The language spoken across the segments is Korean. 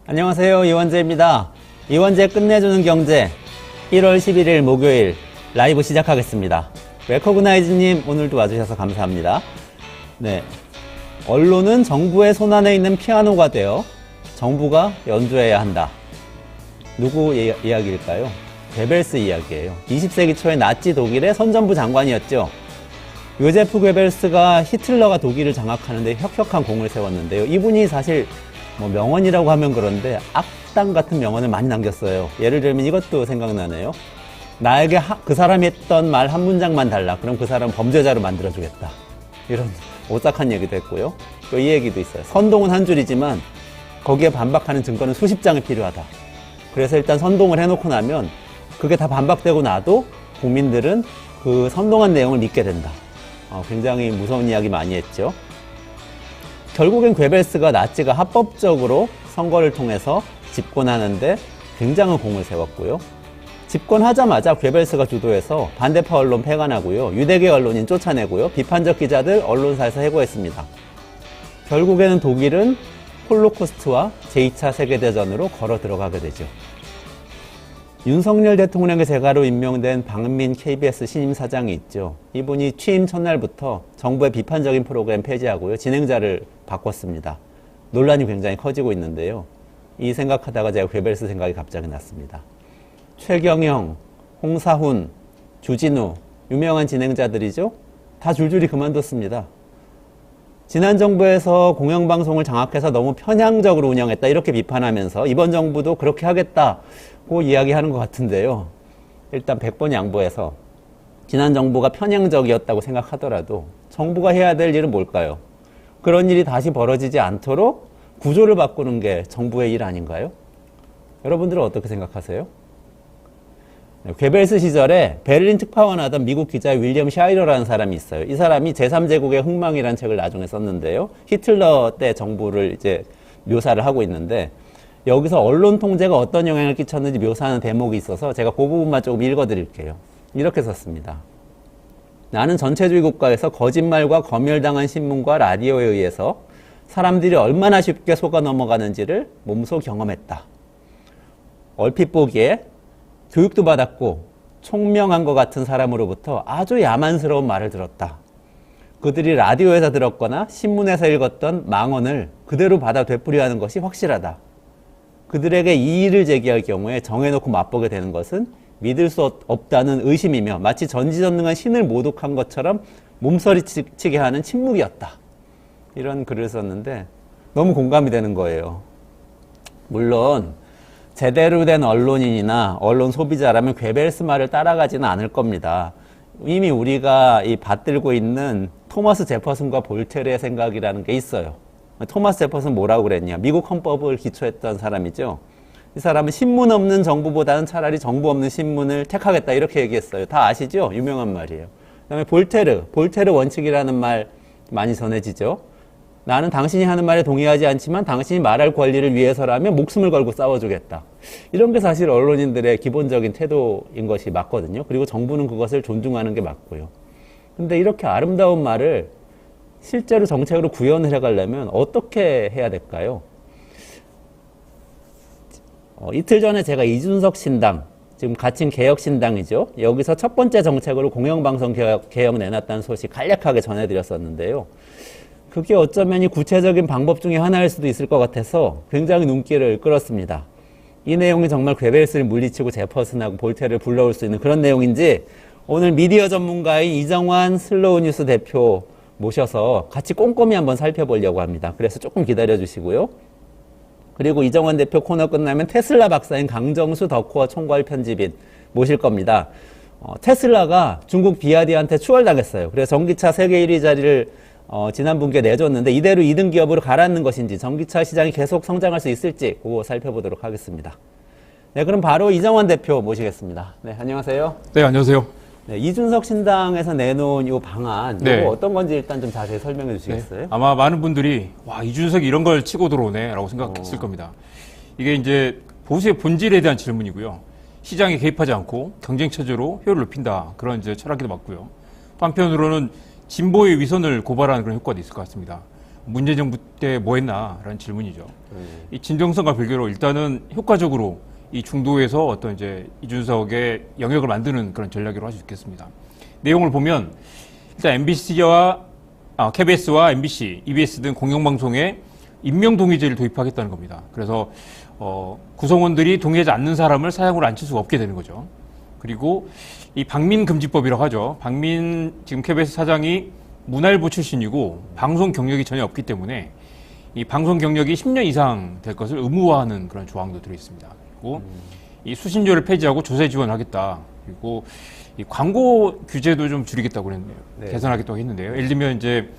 안녕하세요. 이원재입니다. 이원재 끝내주는 경제 1월 11일 목요일 라이브 시작하겠습니다. 레코그나이즈님 오늘도 와주셔서 감사합니다. 네, 언론은 정부의 손안에 있는 피아노가 되어 정부가 연주해야 한다. 누구 이야기일까요? 괴벨스 이야기예요. 20세기 초에 나치 독일의 선전부 장관이었죠. 요제프 괴벨스가 히틀러가 독일을 장악하는데 혁혁한 공을 세웠는데요. 이분이 사실 명언이라고 하면 그런데 악당 같은 명언을 많이 남겼어요. 예를 들면 이것도 생각나네요. 나에게 그 사람이 했던 말 한 문장만 달라. 그럼 그 사람 범죄자로 만들어주겠다. 이런 오싹한 얘기도 했고요. 또 이 얘기도 있어요. 선동은 한 줄이지만 거기에 반박하는 증거는 수십 장이 필요하다. 그래서 일단 선동을 해놓고 나면 그게 다 반박되고 나도 국민들은 그 선동한 내용을 믿게 된다. 굉장히 무서운 이야기 많이 했죠. 결국엔 괴벨스가 나치가 합법적으로 선거를 통해서 집권하는데 굉장한 공을 세웠고요. 집권하자마자 괴벨스가 주도해서 반대파 언론 폐간하고요. 유대계 언론인 쫓아내고요. 비판적 기자들 언론사에서 해고했습니다. 결국에는 독일은 홀로코스트와 제2차 세계대전으로 걸어 들어가게 되죠. 윤석열 대통령의 재가로 임명된 박은민 KBS 신임 사장이 있죠. 이분이 취임 첫날부터 정부의 비판적인 프로그램 폐지하고요. 진행자를 바꿨습니다. 논란이 굉장히 커지고 있는데요. 이 생각하다가 제가 괴벨스 생각이 갑자기 났습니다. 최경영, 홍사훈, 주진우, 유명한 진행자들이죠. 다 줄줄이 그만뒀습니다. 지난 정부에서 공영방송을 장악해서 너무 편향적으로 운영했다 이렇게 비판하면서 이번 정부도 그렇게 하겠다고 이야기하는 것 같은데요. 일단 100번 양보해서 지난 정부가 편향적이었다고 생각하더라도 정부가 해야 될 일은 뭘까요? 그런 일이 다시 벌어지지 않도록 구조를 바꾸는 게 정부의 일 아닌가요? 여러분들은 어떻게 생각하세요? 괴벨스 시절에 베를린 특파원 하던 미국 기자 윌리엄 샤이러라는 사람이 있어요. 이 사람이 제3제국의 흥망이라는 책을 나중에 썼는데요. 히틀러 때 정부를 이제 묘사를 하고 있는데 여기서 언론 통제가 어떤 영향을 끼쳤는지 묘사하는 대목이 있어서 제가 그 부분만 조금 읽어드릴게요. 이렇게 썼습니다. 나는 전체주의 국가에서 거짓말과 검열당한 신문과 라디오에 의해서 사람들이 얼마나 쉽게 속아 넘어가는지를 몸소 경험했다. 얼핏 보기에 교육도 받았고 총명한 것 같은 사람으로부터 아주 야만스러운 말을 들었다. 그들이 라디오에서 들었거나 신문에서 읽었던 망언을 그대로 받아 되풀이하는 것이 확실하다. 그들에게 이의를 제기할 경우에 정해놓고 맛보게 되는 것은 믿을 수 없다는 의심이며 마치 전지전능한 신을 모독한 것처럼 몸서리치게 하는 침묵이었다. 이런 글을 썼는데 너무 공감이 되는 거예요. 물론 제대로 된 언론인이나 언론 소비자라면 괴벨스 말을 따라가지는 않을 겁니다. 이미 우리가 받들고 있는 토마스 제퍼슨과 볼테르의 생각이라는 게 있어요. 토마스 제퍼슨 뭐라고 그랬냐? 미국 헌법을 기초했던 사람이죠. 이 사람은 신문 없는 정부보다는 차라리 정부 없는 신문을 택하겠다 이렇게 얘기했어요. 다 아시죠? 유명한 말이에요. 그다음에 볼테르 원칙이라는 말 많이 전해지죠. 나는 당신이 하는 말에 동의하지 않지만 당신이 말할 권리를 위해서라면 목숨을 걸고 싸워주겠다. 이런 게 사실 언론인들의 기본적인 태도인 것이 맞거든요. 그리고 정부는 그것을 존중하는 게 맞고요. 근데 이렇게 아름다운 말을 실제로 정책으로 구현을 해가려면 어떻게 해야 될까요? 이틀 전에 제가 이준석 신당, 지금 갇힌 개혁신당이죠. 여기서 첫 번째 정책으로 공영방송 개혁 내놨다는 소식 간략하게 전해드렸었는데요. 그게 어쩌면 이 구체적인 방법 중에 하나일 수도 있을 것 같아서 굉장히 눈길을 끌었습니다. 이 내용이 정말 괴벨스를 물리치고 제퍼슨하고 볼테르를 불러올 수 있는 그런 내용인지 오늘 미디어 전문가인 이정환 슬로우 뉴스 대표 모셔서 같이 꼼꼼히 한번 살펴보려고 합니다. 그래서 조금 기다려 주시고요. 그리고 이정환 대표 코너 끝나면 테슬라 박사인 강정수 더코어 총괄 편집인 모실 겁니다. 테슬라가 중국 비아디한테 추월당했어요. 그래서 전기차 세계 1위 자리를 지난 분기에 내줬는데 이대로 2등 기업으로 가라앉는 것인지 전기차 시장이 계속 성장할 수 있을지 그거 살펴보도록 하겠습니다. 네, 그럼 바로 이정환 대표 모시겠습니다. 네, 안녕하세요. 네, 안녕하세요. 네, 이준석 신당에서 내놓은 이 방안 네. 이거 어떤 건지 일단 좀 자세히 설명해 주시겠어요? 네. 아마 많은 분들이 와, 이준석이 이런 걸 치고 들어오네 라고 생각했을 겁니다. 이게 이제 보수의 본질에 대한 질문이고요. 시장에 개입하지 않고 경쟁 체제로 효율을 높인다. 그런 이제 철학에도 맞고요. 또 한편으로는 진보의 위선을 고발하는 그런 효과도 있을 것 같습니다. 문재인 정부 때 뭐 했나라는 질문이죠. 이 진정성과 별개로 일단은 효과적으로 이 중도에서 어떤 이제 이준석의 영역을 만드는 그런 전략이라고 할 수 있겠습니다. 내용을 보면 일단 MBC와 KBS와 MBC, EBS 등 공영방송에 임명동의제를 도입하겠다는 겁니다. 그래서 구성원들이 동의하지 않는 사람을 사장으로 앉힐 수가 없게 되는 거죠. 그리고 이 방민금지법이라고 하죠. 방민 지금 KBS 사장이 문화일보 출신이고 방송 경력이 전혀 없기 때문에 이 방송 경력이 10년 이상 될 것을 의무화하는 그런 조항도 들어있습니다. 그리고 이 수신료를 폐지하고 조세 지원하겠다. 그리고 이 광고 규제도 좀 줄이겠다고 그랬네요. 네. 개선하겠다고 했는데요. 예를 들면 이제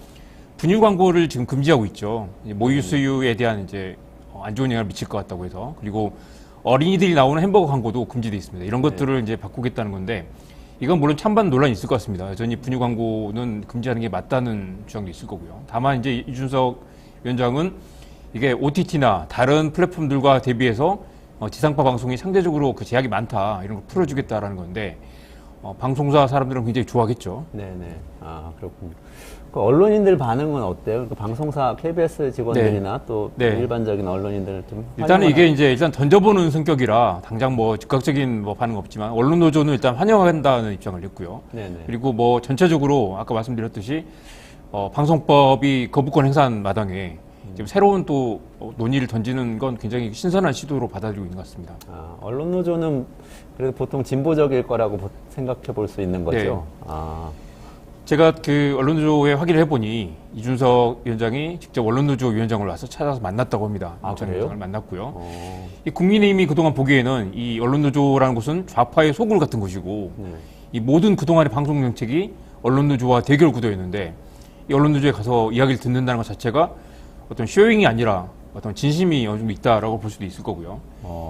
분유 광고를 지금 금지하고 있죠. 모유 수유에 대한 이제 안 좋은 영향을 미칠 것 같다고 해서. 그리고 어린이들이 나오는 햄버거 광고도 금지되어 있습니다. 이런 것들을 이제 바꾸겠다는 건데 이건 물론 찬반 논란이 있을 것 같습니다. 여전히 분유 광고는 금지하는 게 맞다는 주장도 있을 거고요. 다만 이제 이준석 위원장은 이게 OTT나 다른 플랫폼들과 대비해서 지상파 방송이 상대적으로 그 제약이 많다 이런 걸 풀어주겠다라는 건데 방송사 사람들은 굉장히 좋아하겠죠. 네네. 아, 그렇군요. 그 언론인들 반응은 어때요? 그 방송사 KBS 직원들이나 또 일반적인 언론인들 좀 일단은 이게 이제 일단 던져보는 성격이라 당장 뭐 즉각적인 뭐 반응 없지만 언론 노조는 일단 환영한다는 입장을 냈고요. 네네. 그리고 뭐 전체적으로 아까 말씀드렸듯이 방송법이 거부권 행사한 마당에 지금 새로운 또 논의를 던지는 건 굉장히 신선한 시도로 받아들이고 있는 것 같습니다. 아, 언론 노조는 그래도 보통 진보적일 거라고 생각해 볼 수 있는 거죠. 네. 아. 제가 그 언론노조에 확인을 해보니 이준석 위원장이 직접 언론노조 위원장을 와서 찾아서 만났다고 합니다. 아, 전 그래요? 위원장을 만났고요. 이 국민의힘이 그동안 보기에는 이 언론노조라는 곳은 좌파의 소굴 같은 곳이고 네. 이 모든 그동안의 방송 정책이 언론노조와 대결 구도였는데 이 언론노조에 가서 이야기를 듣는다는 것 자체가 어떤 쇼잉이 아니라 어떤 진심이 어느 정도 있다라고 볼 수도 있을 거고요.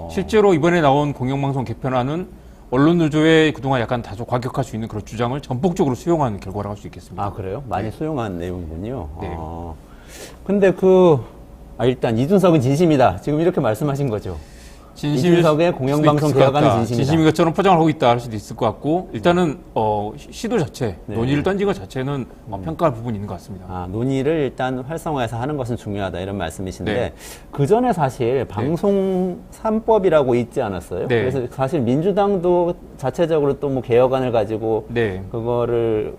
실제로 이번에 나온 공영방송 개편안은 언론노조의 그동안 약간 다소 과격할 수 있는 그런 주장을 전폭적으로 수용한 결과라고 할 수 있겠습니다. 아, 그래요? 많이 수용한 내용이군요. 네. 근데 일단 이준석은 진심이다. 지금 이렇게 말씀하신 거죠. 이준석의 공영방송 개혁안은 진심이다. 진심인 것처럼 포장을 하고 있다 할 수도 있을 것 같고 일단은 시도 자체, 네. 논의를 던진 것 자체는 평가할 부분이 있는 것 같습니다. 아, 논의를 일단 활성화해서 하는 것은 중요하다 이런 말씀이신데 네. 그 전에 사실 방송 3법이라고 있지 않았어요? 네. 그래서 사실 민주당도 자체적으로 또 뭐 개혁안을 가지고 네. 그거를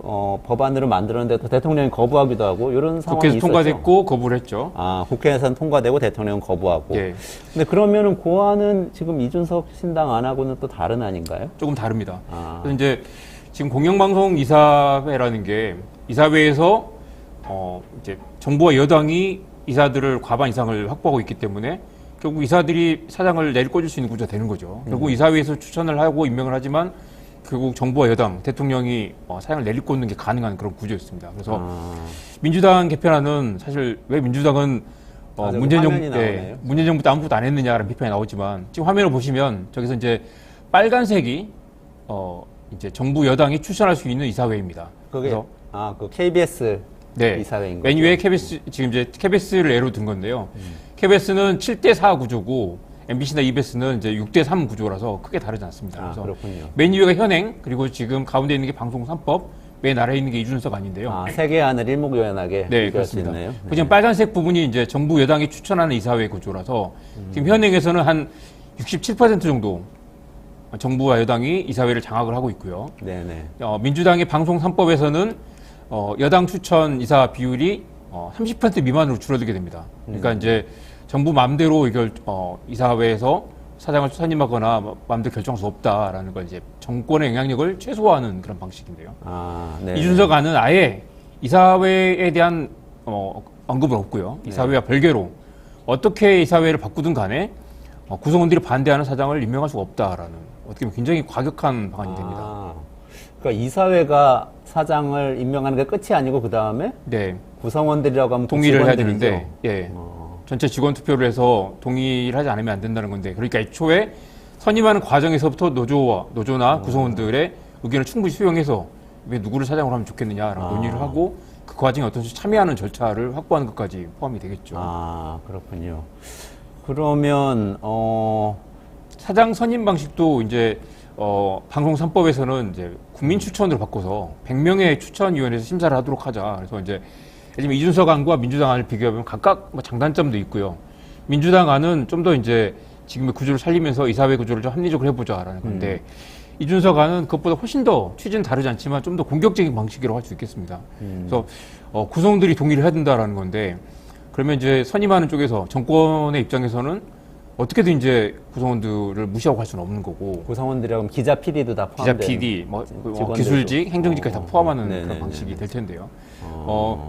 법안으로 만들었는데 또 대통령이 거부하기도 하고 이런 상황이 국회에서 있었죠. 통과됐고 거부를 했죠. 아, 국회에서는 통과되고 대통령은 거부하고. 네. 근데 그러면은 그 안은 지금 이준석 신당 안하고는 또 다른 안인가요? 조금 다릅니다. 아. 그래서 이제 지금 공영방송 이사회라는 게 이사회에서 이제 정부와 여당이 이사들을 과반 이상을 확보하고 있기 때문에 결국 이사들이 사장을 내리꽂을 수 있는 구조가 되는 거죠. 결국 이사회에서 추천을 하고 임명을 하지만 결국 정부와 여당, 대통령이 사장을 내리꽂는 게 가능한 그런 구조였습니다. 그래서 민주당 개편안은 사실 왜 민주당은 맞아요. 문재인 화면이 정부 나오네요. 문재인 정부 때 아무것도 안 했느냐라는 비판이 나오지만 지금 화면을 보시면 저기서 이제 빨간색이 이제 정부 여당이 추천할 수 있는 이사회입니다. 그게 그래서 그 KBS 네. 이사회인 거죠. 맨 위에 KBS 지금 이제 KBS를 예로 든 건데요. KBS는 7대4 구조고 MBC나 EBS는 이제 6대3 구조라서 크게 다르지 않습니다. 아, 그래서 그렇군요. 맨 위가 현행 그리고 지금 가운데 있는 게 방송 3법, 맨 아래에 있는 게 이준석 아닌데요. 아, 세 개 안을 일목요연하게 네, 비교할 수 그렇습니다. 있네요. 그 지금 빨간색 부분이 이제 정부 여당이 추천하는 이사회 구조라서 지금 현행에서는 한 67% 정도 정부와 여당이 이사회를 장악을 하고 있고요. 네네. 민주당의 방송 3법에서는 여당 추천 이사 비율이 30% 미만으로 줄어들게 됩니다. 그러니까 이제 정부 마음대로 이걸 이사회에서 사장을 선임하거나 마음대로 결정할 수 없다라는 걸 이제 정권의 영향력을 최소화하는 그런 방식인데요. 아, 네. 이준석 안은 아예 이사회에 대한 언급은 없고요. 이사회와 별개로 어떻게 이사회를 바꾸든 간에 구성원들이 반대하는 사장을 임명할 수가 없다라는 어떻게 보면 굉장히 과격한 방안이 됩니다. 그러니까 이사회가 사장을 임명하는 게 끝이 아니고 그 다음에 네, 구성원들이라고 하면 동의를 해야 직원들이죠. 되는데, 예, 전체 직원 투표를 해서 동의를 하지 않으면 안 된다는 건데, 그러니까 애초에 선임하는 과정에서부터 노조나 구성원들의 의견을 충분히 수용해서 왜 누구를 사장으로 하면 좋겠느냐라는 논의를 하고 그 과정에 어떤 식으로 참여하는 절차를 확보하는 것까지 포함이 되겠죠. 아, 그렇군요. 그러면 사장 선임 방식도 이제 방송 3법에서는 이제 국민 추천으로 바꿔서 100명의 추천위원회에서 심사를 하도록 하자. 그래서 이제 예를 들면 이준석 안과 민주당 안을 비교하면 각각 뭐 장단점도 있고요. 민주당 안은 좀 더 이제 지금의 구조를 살리면서 이사회 구조를 좀 합리적으로 해보자라는 건데 이준석 안은 그것보다 훨씬 더 취지는 다르지 않지만 좀 더 공격적인 방식이라고 할 수 있겠습니다. 그래서 구성원들이 동의를 해야 된다라는 건데 그러면 이제 선임하는 쪽에서 정권의 입장에서는 어떻게든 이제 구성원들을 무시하고 할 수는 없는 거고 구성원들이라면 기자, PD도 다 기자, 포함된 PD, 직원들도. 기술직, 행정직까지 다 포함하는 네네네. 그런 방식이 될 텐데요.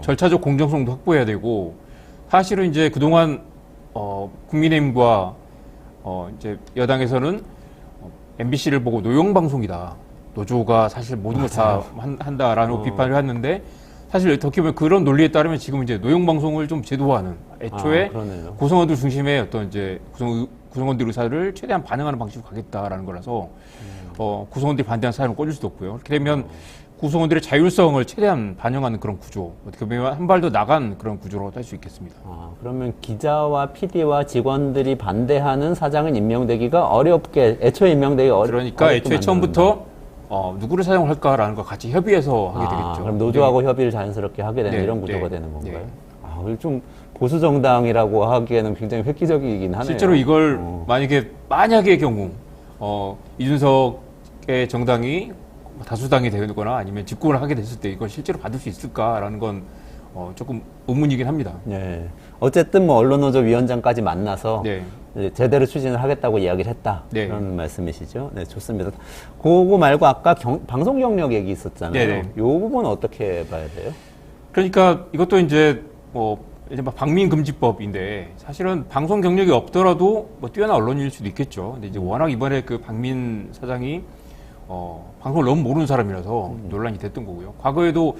절차적 공정성도 확보해야 되고 사실은 이제 그동안 국민의힘과 이제 여당에서는 MBC를 보고 노영방송이다. 노조가 사실 모든 걸 다 한다라는 비판을 했는데 사실 어떻게 보면 그런 논리에 따르면 지금 이제 노영방송을 좀 제도화하는 애초에 그러네요. 구성원들 중심의 어떤 이제 구성원들 의사를 최대한 반영하는 방식으로 가겠다라는 거라서 구성원들이 반대하는 사연을 꽂을 수도 없고요. 이렇게 되면 구성원들의 자율성을 최대한 반영하는 그런 구조, 어떻게 보면 한 발 더 나간 그런 구조로 할 수 있겠습니다. 그러면 기자와 PD와 직원들이 반대하는 사장은 임명되기가 어렵게, 애초에 임명되기가 그러니까 애초에 처음부터 누구를 사용을 할까라는 걸 같이 협의해서 하게 되겠죠. 그럼 노조하고 협의를 자연스럽게 하게 되는 네, 이런 구조가 네, 되는 건가요? 네. 이거 좀 보수 정당이라고 하기에는 굉장히 획기적이긴 하네요. 실제로 이걸 만약의 경우 이준석의 정당이 다수당이 되거나 아니면 집권을 하게 됐을 때 이걸 실제로 받을 수 있을까라는 건 조금 의문이긴 합니다. 네. 어쨌든 뭐 언론노조 위원장까지 만나서 네. 이제 제대로 추진을 하겠다고 이야기를 했다. 네. 그런 말씀이시죠? 네, 좋습니다. 그거 말고 아까 방송 경력 얘기 있었잖아요. 네네. 이 부분 어떻게 봐야 돼요? 그러니까 이것도 이제 이제 방민금지법인데 사실은 방송 경력이 없더라도 뛰어난 언론인일 수도 있겠죠. 근데 이제 워낙 이번에 그 박민 사장이 방송을 너무 모르는 사람이라서 논란이 됐던 거고요. 과거에도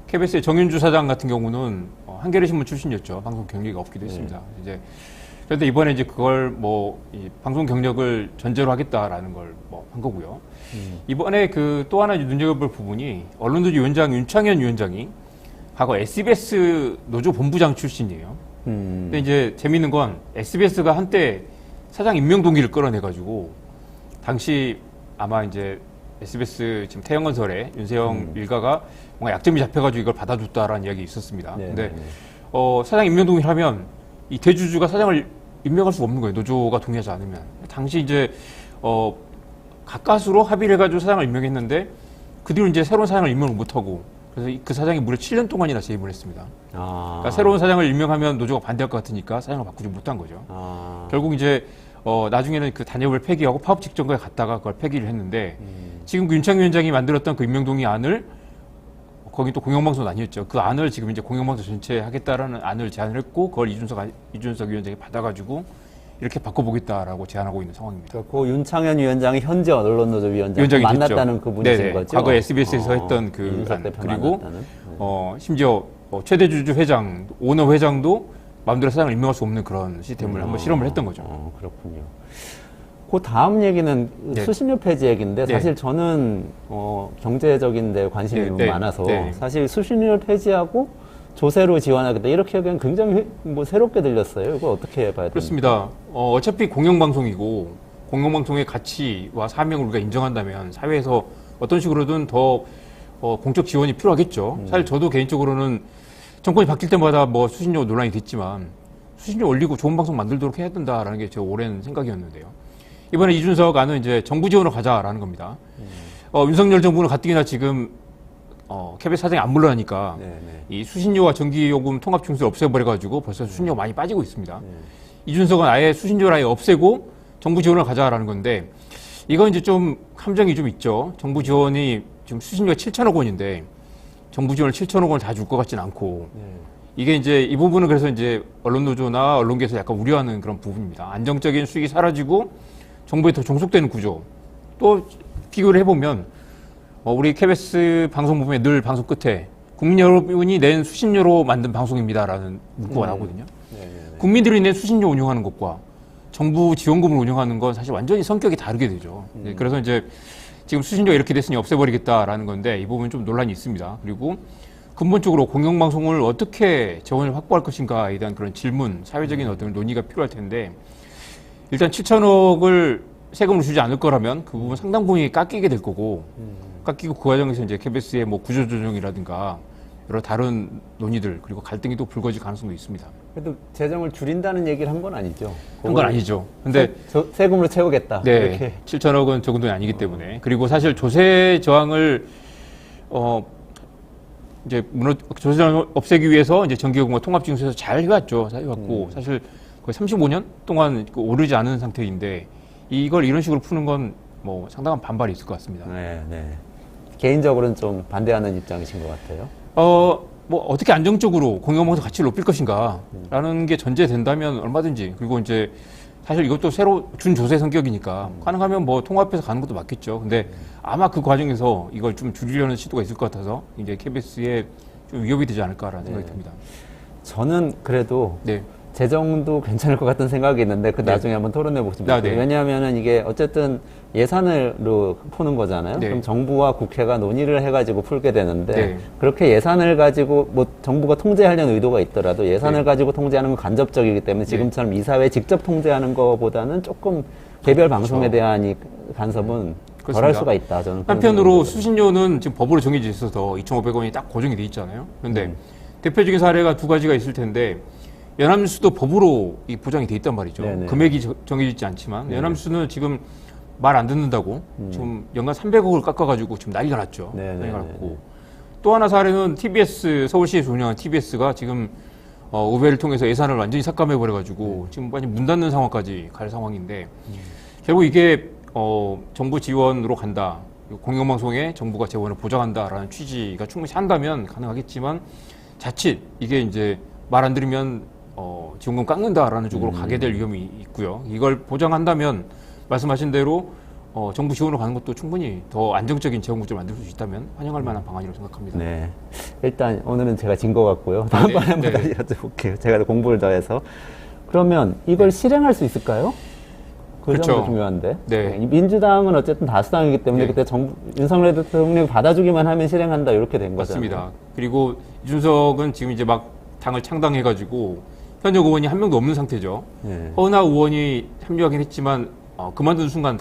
KBS의 정윤주 사장 같은 경우는 한겨레신문 출신이었죠. 방송 경력이 없기도 했습니다. 이제 그런데 이번에 이제 그걸 이 방송 경력을 전제로 하겠다라는 걸 한 거고요. 이번에 그 또 하나 눈여겨볼 부분이 언론노조 위원장 윤창현 위원장이 과거 SBS 노조 본부장 출신이에요. 근데 이제 재밌는 건 SBS가 한때 사장 임명 동기를 끌어내가지고 당시 아마 이제 SBS 지금 태영건설에 윤세영 일가가 뭔가 약점이 잡혀가지고 이걸 받아줬다라는 이야기 있었습니다. 근데 사장 임명 동의를 하면 이 대주주가 사장을 임명할 수가 없는 거예요. 노조가 동의하지 않으면. 당시 이제 가까스로 합의를 해가지고 사장을 임명했는데 그 뒤로 이제 새로운 사장을 임명을 못하고 그래서 그 사장이 무려 7년 동안이나 재임을 했습니다. 그러니까 새로운 사장을 임명하면 노조가 반대할 것 같으니까 사장을 바꾸지 못한 거죠. 결국 이제 나중에는 그 단협을 폐기하고 파업 직전까지 갔다가 그걸 폐기를 했는데 지금 그 윤창현 위원장이 만들었던 그 임명동의 안을 거기 또 공영방송 아니었죠. 그 안을 지금 이제 공영방송 전체 하겠다라는 안을 제안을 했고 그걸 이준석 위원장이 받아가지고 이렇게 바꿔보겠다라고 제안하고 있는 상황입니다. 그 윤창현 위원장이 현재 언론노조 위원장 만났다는 그 분이신 네네. 거죠? 과거 SBS에서 했던 그 안, 그리고 심지어 최대 주주 회장, 오너 회장도 마음대로 사장을 임명할 수 없는 그런 시스템을 한번 실험을 했던 거죠. 그렇군요. 그 다음 얘기는 수신료 폐지 얘기인데 사실 저는 경제적인 데 관심이 많아서 사실 수신료 폐지하고 조세로 지원하겠다 이렇게 하기엔 굉장히 새롭게 들렸어요. 이거 어떻게 봐야 됩니까? 그렇습니다. 어차피 공영방송이고 공영방송의 가치와 사명을 우리가 인정한다면 사회에서 어떤 식으로든 더 공적 지원이 필요하겠죠. 사실 저도 개인적으로는 정권이 바뀔 때마다 수신료 논란이 됐지만 수신료 올리고 좋은 방송 만들도록 해야 된다라는 게 제 오랜 생각이었는데요. 이번에 이준석 안은 이제 정부 지원으로 가자라는 겁니다. 윤석열 정부는 가뜩이나 지금 KBS 사장이 안 물러나니까 이 수신료와 전기요금 통합충수를 없애버려가지고 벌써 수신료가 많이 빠지고 있습니다. 이준석은 아예 수신료를 아예 없애고 정부 지원을 가자라는 건데 이건 이제 좀 함정이 좀 있죠. 정부 지원이 지금 수신료가 7천억 원인데 정부 지원을 7천억 원을 다 줄 것 같지는 않고 이게 이제 이 부분은 그래서 이제 언론노조나 언론계에서 약간 우려하는 그런 부분입니다. 안정적인 수익이 사라지고 정부에 더 종속되는 구조. 또 비교를 해보면 우리 KBS 방송부에 늘 방송 끝에 국민 여러분이 낸 수신료로 만든 방송입니다라는 문구가 나오거든요. 국민들이 낸 수신료 운영하는 것과 정부 지원금을 운영하는 건 사실 완전히 성격이 다르게 되죠. 그래서 이제 지금 수신료가 이렇게 됐으니 없애버리겠다라는 건데 이 부분 좀 논란이 있습니다. 그리고 근본적으로 공영방송을 어떻게 재원을 확보할 것인가에 대한 그런 질문, 사회적인 어떤 논의가 필요할 텐데 일단 7천억을 세금으로 주지 않을 거라면 그 부분 상당 부분이 깎이게 될 거고 깎이고 그 과정에서 이제 KBS의 구조조정이라든가 여러 다른 논의들 그리고 갈등이 또 불거질 가능성도 있습니다. 그래도 재정을 줄인다는 얘기를 한 건 아니죠. 한 건 아니죠. 근데 세금으로 채우겠다. 네, 이렇게. 7천억 원 적은 돈이 아니기 때문에. 그리고 사실 조세 저항을 이제 조세 저항을 없애기 위해서 이제 정기요금과 통합징수에서 잘 해왔죠. 잘 해왔고 사실 거의 35년 동안 오르지 않은 상태인데 이걸 이런 식으로 푸는 건 뭐 상당한 반발이 있을 것 같습니다. 네, 네. 개인적으로는 좀 반대하는 입장이신 것 같아요. 뭐 어떻게 안정적으로 공영방송 가치를 높일 것인가라는 게 전제된다면 얼마든지. 그리고 이제 사실 이것도 새로 준조세 성격이니까 가능하면 뭐 통합해서 가는 것도 맞겠죠. 근데 아마 그 과정에서 이걸 좀 줄이려는 시도가 있을 것 같아서 이제 KBS에 좀 위협이 되지 않을까라는 생각이 듭니다. 저는 그래도 네. 재정도 괜찮을 것 같은 생각이 있는데 그 나중에 한번 토론해 보시면 네. 왜냐하면은 이게 어쨌든 예산으로 푸는 거잖아요. 네. 그럼 정부와 국회가 논의를 해가지고 풀게 되는데 네. 그렇게 예산을 가지고 뭐 정부가 통제하려는 의도가 있더라도 예산을 네. 가지고 통제하는 건 간접적이기 때문에 지금처럼 이사회 직접 통제하는 것보다는 조금 개별 방송에 대한 이 간섭은 덜 할 수가 있다. 저는 한편으로 수신료는 지금 법으로 정해져 있어서 2,500원이 딱 고정이 돼 있잖아요. 그런데 대표적인 사례가 두 가지가 있을 텐데 연합뉴스도 법으로 이 보장이 돼 있단 말이죠. 네네. 금액이 정해져 있지 않지만 연합뉴스는 지금 말 안 듣는다고 지금 연간 300억을 깎아가지고 지금 난리가 났죠. 난리가 났고 또 하나 사례는 TBS 서울시에서 운영한 TBS가 지금 의회를 통해서 예산을 완전히 삭감해 버려가지고 지금 완전 문 닫는 상황까지 갈 상황인데 결국 이게 정부 지원으로 간다. 공영방송에 정부가 재원을 보장한다라는 취지가 충분히 한다면 가능하겠지만 자칫 이게 이제 말 안 들으면 지원금 깎는다라는 쪽으로 가게 될 위험이 있고요. 이걸 보장한다면 말씀하신 대로 정부 지원으로 가는 것도 충분히 더 안정적인 재원 구조를 만들 수 있다면 환영할 만한 방안이라고 생각합니다. 네. 일단 오늘은 제가 진 것 같고요. 다음번에 한번 다시 여쭤볼게요. 제가 더 공부를 더 해서. 그러면 이걸 실행할 수 있을까요? 그 그렇죠. 점도 중요한데. 네. 이 민주당은 어쨌든 다수당이기 때문에 네. 그때 윤석열 대통령이 받아주기만 하면 실행한다 이렇게 된 거잖아요. 맞습니다. 그리고 이준석은 지금 이제 막 당을 창당해가지고 현역 의원이 한 명도 없는 상태죠. 네. 허은하 의원이 합류하긴 했지만 그만둔 순간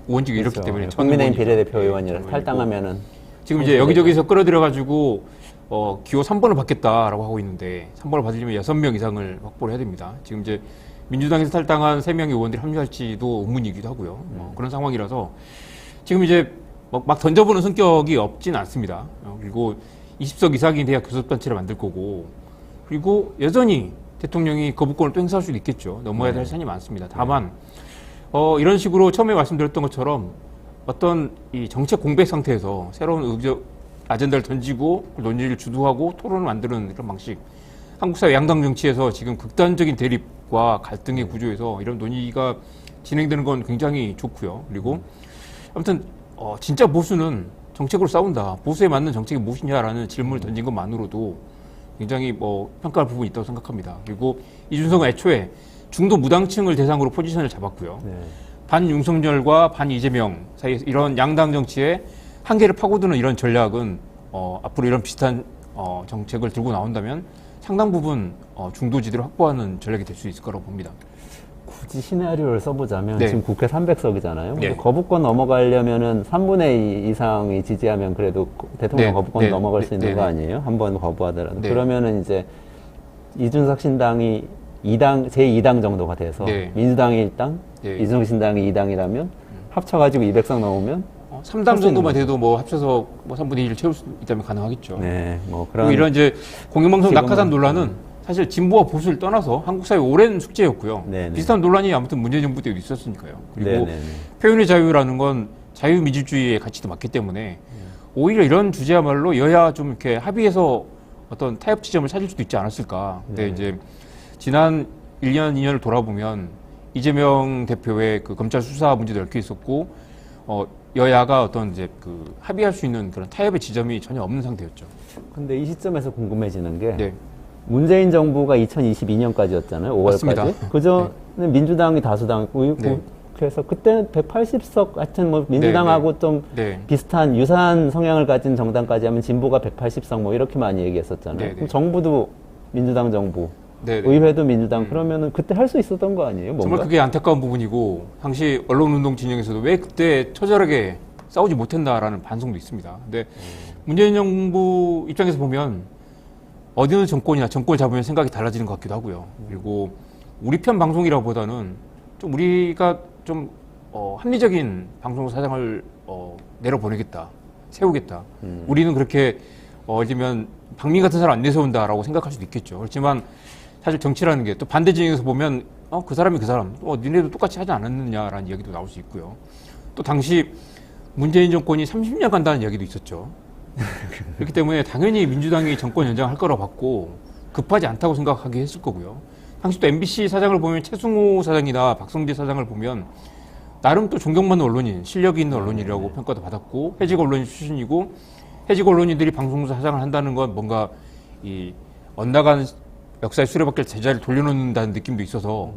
의원직이 그렇죠. 잃었기 때문에 국민의힘 비례대표 네, 의원이라 전 탈당하면은 지금 이제 여기저기서 끌어들여가지고 기호 3번을 받겠다라고 하고 있는데 3번을 받으려면 6명 이상을 확보를 해야 됩니다. 지금 이제 민주당에서 탈당한 3명의 의원들이 합류할지도 의문이기도 하고요. 그런 상황이라서 지금 이제 막 던져보는 성격이 없진 않습니다. 그리고 20석 이상이 돼야 교섭단체를 만들 거고 그리고 여전히 대통령이 거부권을 또 행사할 수도 있겠죠. 넘어야 될 산이 많습니다. 다만 이런 식으로 처음에 말씀드렸던 것처럼 어떤 이 정책 공백 상태에서 새로운 아젠다를 던지고 논의를 주도하고 토론을 만드는 그런 방식. 한국 사회 양당 정치에서 지금 극단적인 대립과 갈등의 구조에서 이런 논의가 진행되는 건 굉장히 좋고요. 그리고 아무튼 진짜 보수는 정책으로 싸운다. 보수에 맞는 정책이 무엇이냐라는 질문을 던진 것만으로도 굉장히 평가할 부분이 있다고 생각합니다. 그리고 이준석은 애초에 중도 무당층을 대상으로 포지션을 잡았고요. 네. 반윤석열과 반이재명 사이에서 이런 양당 정치의 한계를 파고드는 이런 전략은 앞으로 이런 비슷한 정책을 들고 나온다면 상당 부분 중도지대를 확보하는 전략이 될 수 있을 거라고 봅니다. 굳이 시나리오를 써보자면 네. 지금 국회 300석이잖아요. 네. 거부권 넘어가려면은 3분의 2 이상이 지지하면 그래도 대통령 네. 거부권 네. 넘어갈 네. 수 있는 네. 거 아니에요? 한 번 거부하더라도. 네. 그러면은 이제 이준석 신당이 제2당 정도가 돼서 네. 민주당이 1당, 네. 이준석 신당이 2당이라면 합쳐가지고 200석 넘으면 3당 정도만 돼도 합쳐서 3분의 1을 채울 수 있다면 가능하겠죠. 네, 그리고 그런 이런 이제 공영방송 지금은- 낙하산 논란은 사실 진보와 보수를 떠나서 한국 사회 오랜 숙제였고요. 네네. 비슷한 논란이 아무튼 문재인 정부 때도 있었으니까요. 그리고 네네네. 표현의 자유라는 건 자유민주주의의 가치도 맞기 때문에 오히려 이런 주제야말로 여야 좀 이렇게 합의해서 어떤 타협 지점을 찾을 수도 있지 않았을까. 근데 네. 이제 지난 1년, 2년을 돌아보면 이재명 대표의 그 검찰 수사 문제도 얽혀 있었고, 여야가 어떤 이제 그 합의할 수 있는 그런 타협의 지점이 전혀 없는 상태였죠. 근데 이 시점에서 궁금해지는 게 네. 문재인 정부가 2022년까지였잖아요. 5월까지. 맞습니다. 그전에 민주당이 다수당이고 네. 그래서 그때는 180석 하여튼 민주당하고 좀 네. 비슷한 유사한 성향을 가진 정당까지 하면 진보가 180석 이렇게 많이 얘기했었잖아요. 네, 네. 그럼 정부도 민주당 정부, 네, 네. 의회도 민주당 그러면은 그때 할 수 있었던 거 아니에요? 뭔가? 정말 그게 안타까운 부분이고 당시 언론운동 진영에서도 왜 그때 처절하게 싸우지 못한다라는 반성도 있습니다. 근데 문재인 정부 입장에서 보면 어느 정권이나 정권을 잡으면 생각이 달라지는 것 같기도 하고요. 그리고 우리 편 방송이라기보다는 좀 우리가 좀 합리적인 방송 사장을 내려보내겠다, 세우겠다. 우리는 그렇게 예를 들면 박민 같은 사람 안 내세운다라고 생각할 수도 있겠죠. 그렇지만 사실 정치라는 게 또 반대 진영에서 보면 그 사람이 그 사람, 니네도 똑같이 하지 않았느냐라는 이야기도 나올 수 있고요. 또 당시 문재인 정권이 30년 간다는 이야기도 있었죠. 그렇기 때문에 당연히 민주당이 정권 연장할 거라고 봤고 급하지 않다고 생각하게 했을 거고요. 당시 또 MBC 사장을 보면 최승호 사장이나 박성재 사장을 보면 나름 또 존경받는 언론인, 실력이 있는 언론인이라고 평가도 받았고 해직 언론인 출신이고 해직 언론인들이 방송사 사장을 한다는 건 뭔가 이 엇나간 역사의 수레바퀴를 제자리를 돌려놓는다는 느낌도 있어서